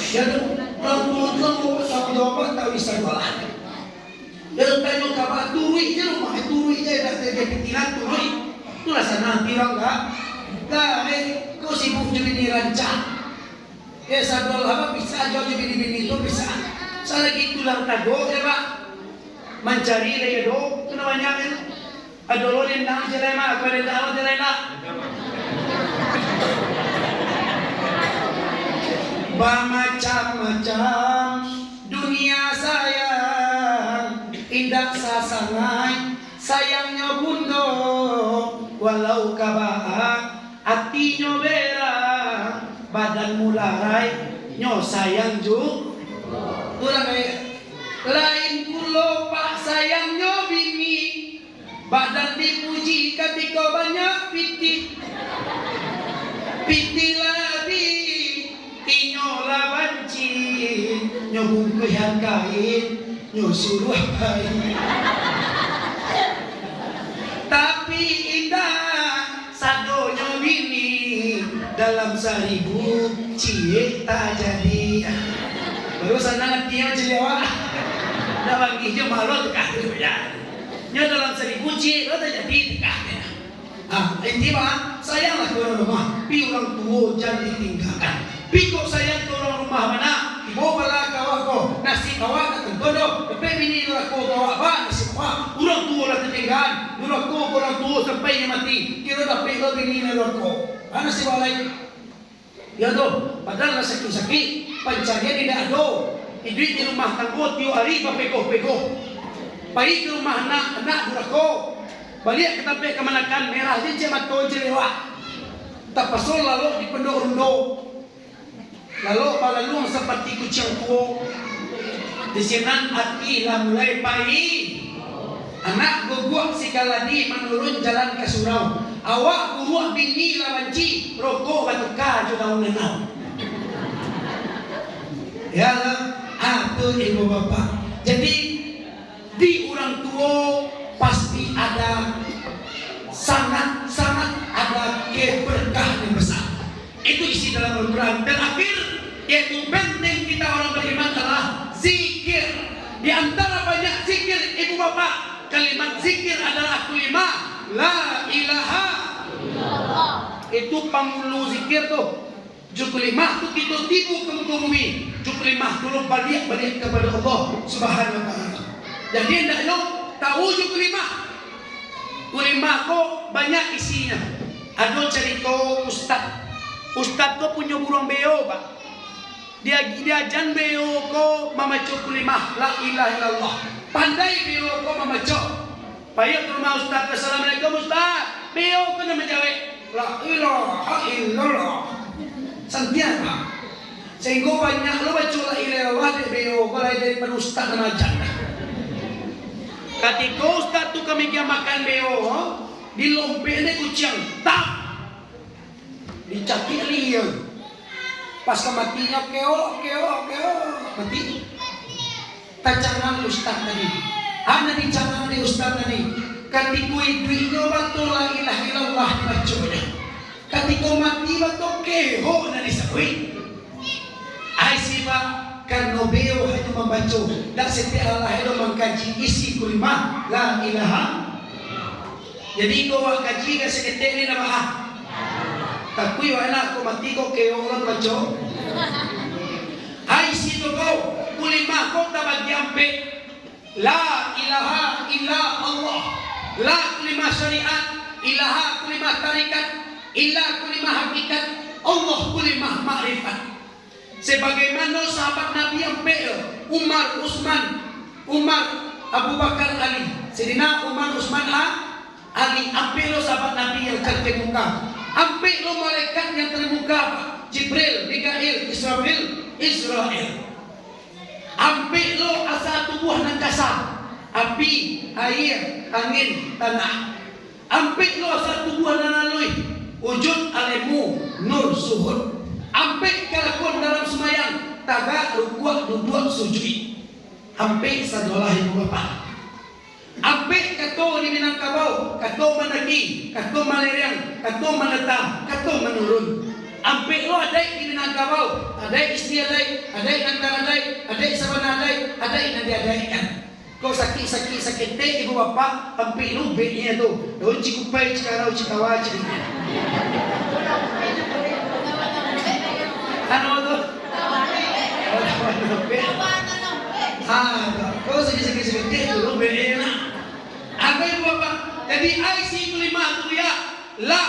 Jadi orang tua mau sama doa tak bisa kalah. Jadi tanya kabar turui je rumah turui je dah terjadi ketilan turui. Tu rasa nanti orang tak. Dah kau sibuk jadi dirancang. Sadol apa bisa jauh jadi bini itu bisa. Saya lagi tulang tago ya pak. Mencari lagi do. Tu namanya kan. Adolo rendang jelema apa rendang jelema. Macam-macam dunia sayang indah sasangai sayangnya bundo walau kabah hatinya berang badan mularai nyo sayang juk lain pulo pak sayangnya bini badan dipuji ketika banyak piti lebih inyola banci nyobung kehan kain nyosuruh kain tapi indah sadonya bini dalam 1000 cie tak jadi baru sana ngerti jelewa dah bagi je malu tekah tu ya nya dalam 1000 cie tak jadi tekah intinya sayanglah ke orang rumah pi orang tua jangan ditinggalkan. Piko sayang ke orang rumah mana? Ibu bala kawak ko nasi kawak na tentodo. Tapi bini lah ko kawak ba nasi kawak. Orang tua lah tertinggal. Orang tua sampai dia mati. Kira dapat lo bini lah ko. Ano si balay? Ya do. Padahal lah sakit-sakit. Pancarian tidak ada. Idui di rumah tanggo tiyo hari papeko-peko. Pai ke rumah anak durako. Balik ke tape kemanakan merah dia cemat to jelewa. Tapasol lalu di pendok rundo. Lalu palaluang seperti kucing kuo. Di sinan hati lah mulai pahit. Anak guguak si kaladi menurun jalan ke surau. Awak guguak bini lawanci rokok batu ka daun nanau. Ya, itu ibu bapak. Jadi di orang tua pasti ada sangat ada keberkahan yang besar. Itu isi dalam Al-Quran. Dan akhir yaitu penting kita orang beriman adalah zikir. Di antara banyak zikir ibu bapak, kalimat zikir adalah kelima la ilaha illallah. Itu pangulu zikir tuh. Jukulimah tuh kita tibu ke muka bumi. Jukulimah dulu balik kepada Allah Subhanahu wa taala. Jadi hendak yo tahu jukulimah. Kulimah kok banyak isinya. Ada cerita Ustaz kok punya burung beo, Pak. Dia jan beo kok mamaco kulimah la ilaha illallah. Pandai beo kok mamaco. Payah ke rumah Ustaz, assalamualaikum Ustaz. Beo kena menjawab la ilaha illallah. Santiaga. Sehingga banyak lo baca la ilaha illallah de beo kok lain daripada Ustaz dan ajan. Ketika Ustaz tu kami dia makan beo, di lompek ni kucing tap, dicakik dia. Pas kematinya keo mati. Tacangan Ustaz tadi, ada di cangan di Ustaz tadi. Ketika duitnya betul la ilaha illallah bacanya. Ketika mati betul keo dari sabui. Aisyah karena beliau hanya membaca dan setiap Allah itu mengkaji isi kulimah la ilaha. Jadi kau kaji ke seketik ni nama tapi anak kau mati kau ke orang baca. Hai si tu kau kulimah kau tak bagi ampe la ilaha illa Allah, la kulimah syariat, ilaha kulimah tarikat, illa kulimah hakikat, Allah kulimah ma'rifat. Sebagaimana sahabat Nabi yang Umar, Utsman, Abu Bakar, Ali. Sayyidina Umar, Utsman, Ali. Ambil lo sahabat Nabi yang terkemuka. Ambil lo malaikat yang termuka. Jibril, Mikail, Israel. Ambil lo asal tubuh dan kasar. Api, air, angin, tanah. Ambil lo asal tubuh dan alui. Wujud alimu, nur, suhud. Ambil kelakuan dalam semayang, tagak, rukuk, duduk, sujud. Ambil sadolah ibu bapa. Ambil kato di Minangkabau, kato menagi, kato maleriang, kato menetang, kato menurun. Ambil lo adai di Minangkabau, adai istri adai antara adai sabana adai nanti adai kan. Kau sakit ibu bapa, ambil lo bednya tu. Daun cikupai, cikarau, cikawa, ciknya. Ano tu? Kau sakit tu beda. Apa ibu bapa? Jadi IC kelima tu ya, la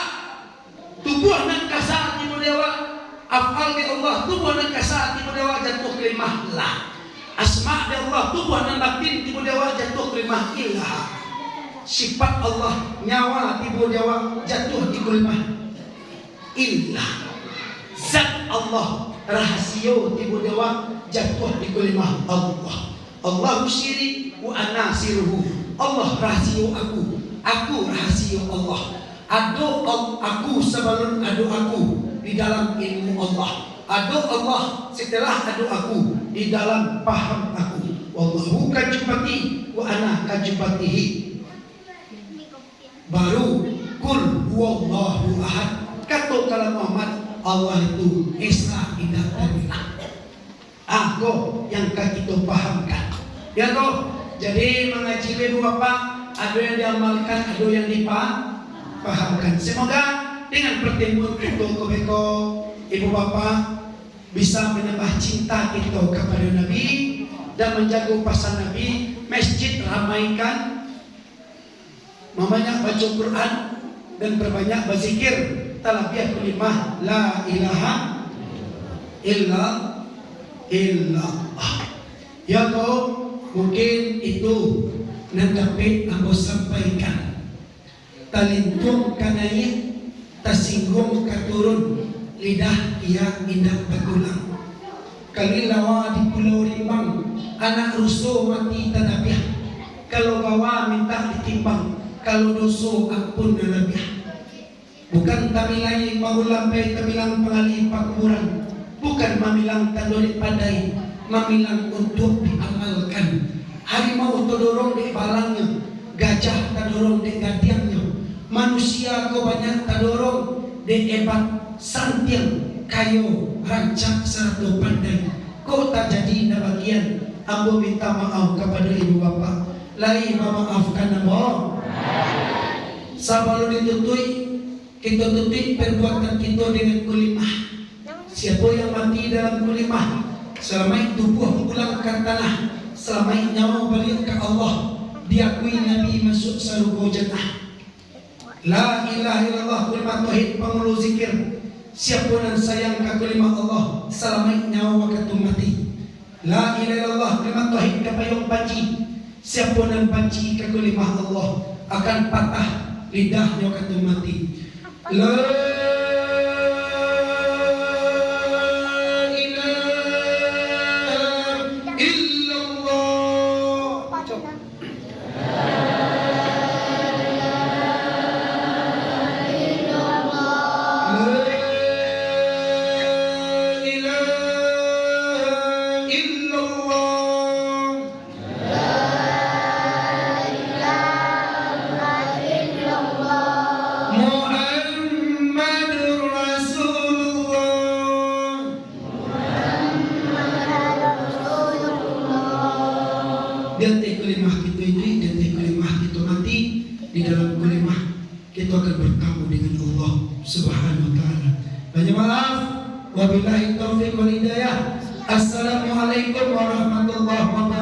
tubuh nan kasar timu dewa, afal di Allah tubuh nan kasar timu dewa jatuh kelima la. Asma di Allah tubuh nan batin timu dewa jatuh kelima ilah. Sifat Allah nyawa timu dewa jatuh di kelima ilah. Zat Allah rahasio tibu dewa jatuh di kelimah Allah. Allah syirik wa ana siruhu. Allah rahasio aku rahasio Allah. Ado aku sebelum ado aku di dalam ilmu Allah. Ado Allah setelah ado aku di dalam paham aku. Wallahu kajubati wa ana kajubatihi. Baru kul huwallahu ahad. Kata kalau Muhammad Allah itu Esa Indah Tamina. Aku yang kita pahamkan. Ya toh. Jadi mengaji ibu bapak, ada yang diamalkan, ada yang dipahamkan. Semoga dengan pertemuan kita kebeko ibu bapak bisa menambah cinta kita kepada Nabi dan menjaga pasal Nabi. Masjid ramaikan, membanyak baca Quran dan berbanyak berzikir. Talabiyah kelimah la ilaha illallah. Ya toh, mungkin itu yang dapat aku sampaikan. Talintung kanai, tasinggung katurun, lidah ia indah betulang. Kali lawa di Pulau Rimbang, anak rusuh mati tadapiah. Kalau bawa minta ditimbang, kalau dosa ampun lebih. Bukan tamilai mau lampai tamilang pengali pakuran, bukan mamilang tandori padai, mamilang untuk diamalkan. Harimau todorong di balangnya, gajah tadorong di gatiangnya, manusia kau banyak tadorong di ebat santiang kayo rancak serta pandai. Kau tak jadi na bagian. Ambo minta maaf kepada ibu bapa. Lai memaafkan ambo. Sabalo ditutui, kita tutup perbuatan kita dengan kulimah. Siapa yang mati dalam kulimah, selama tubuh pulang ke tanah, selama nyawa balik ke Allah, diakui Nabi masuk surga jannah. La ilaha illallah kulimah tauhid pangulu zikir. Siapa yang sayang ke kulimah Allah, selama nyawa waktu mati. La ilaha illallah kulimah tauhid kapayong banci. Siapa yang banci ke kulimah Allah akan patah lidahnya waktu mati. La di dalam kulimah kita akan bertemu dengan Allah Subhanahu wa taala. Banyak maaf. Wabillahi taufiq wal hidayah. Assalamualaikum warahmatullahi wabarakatuh.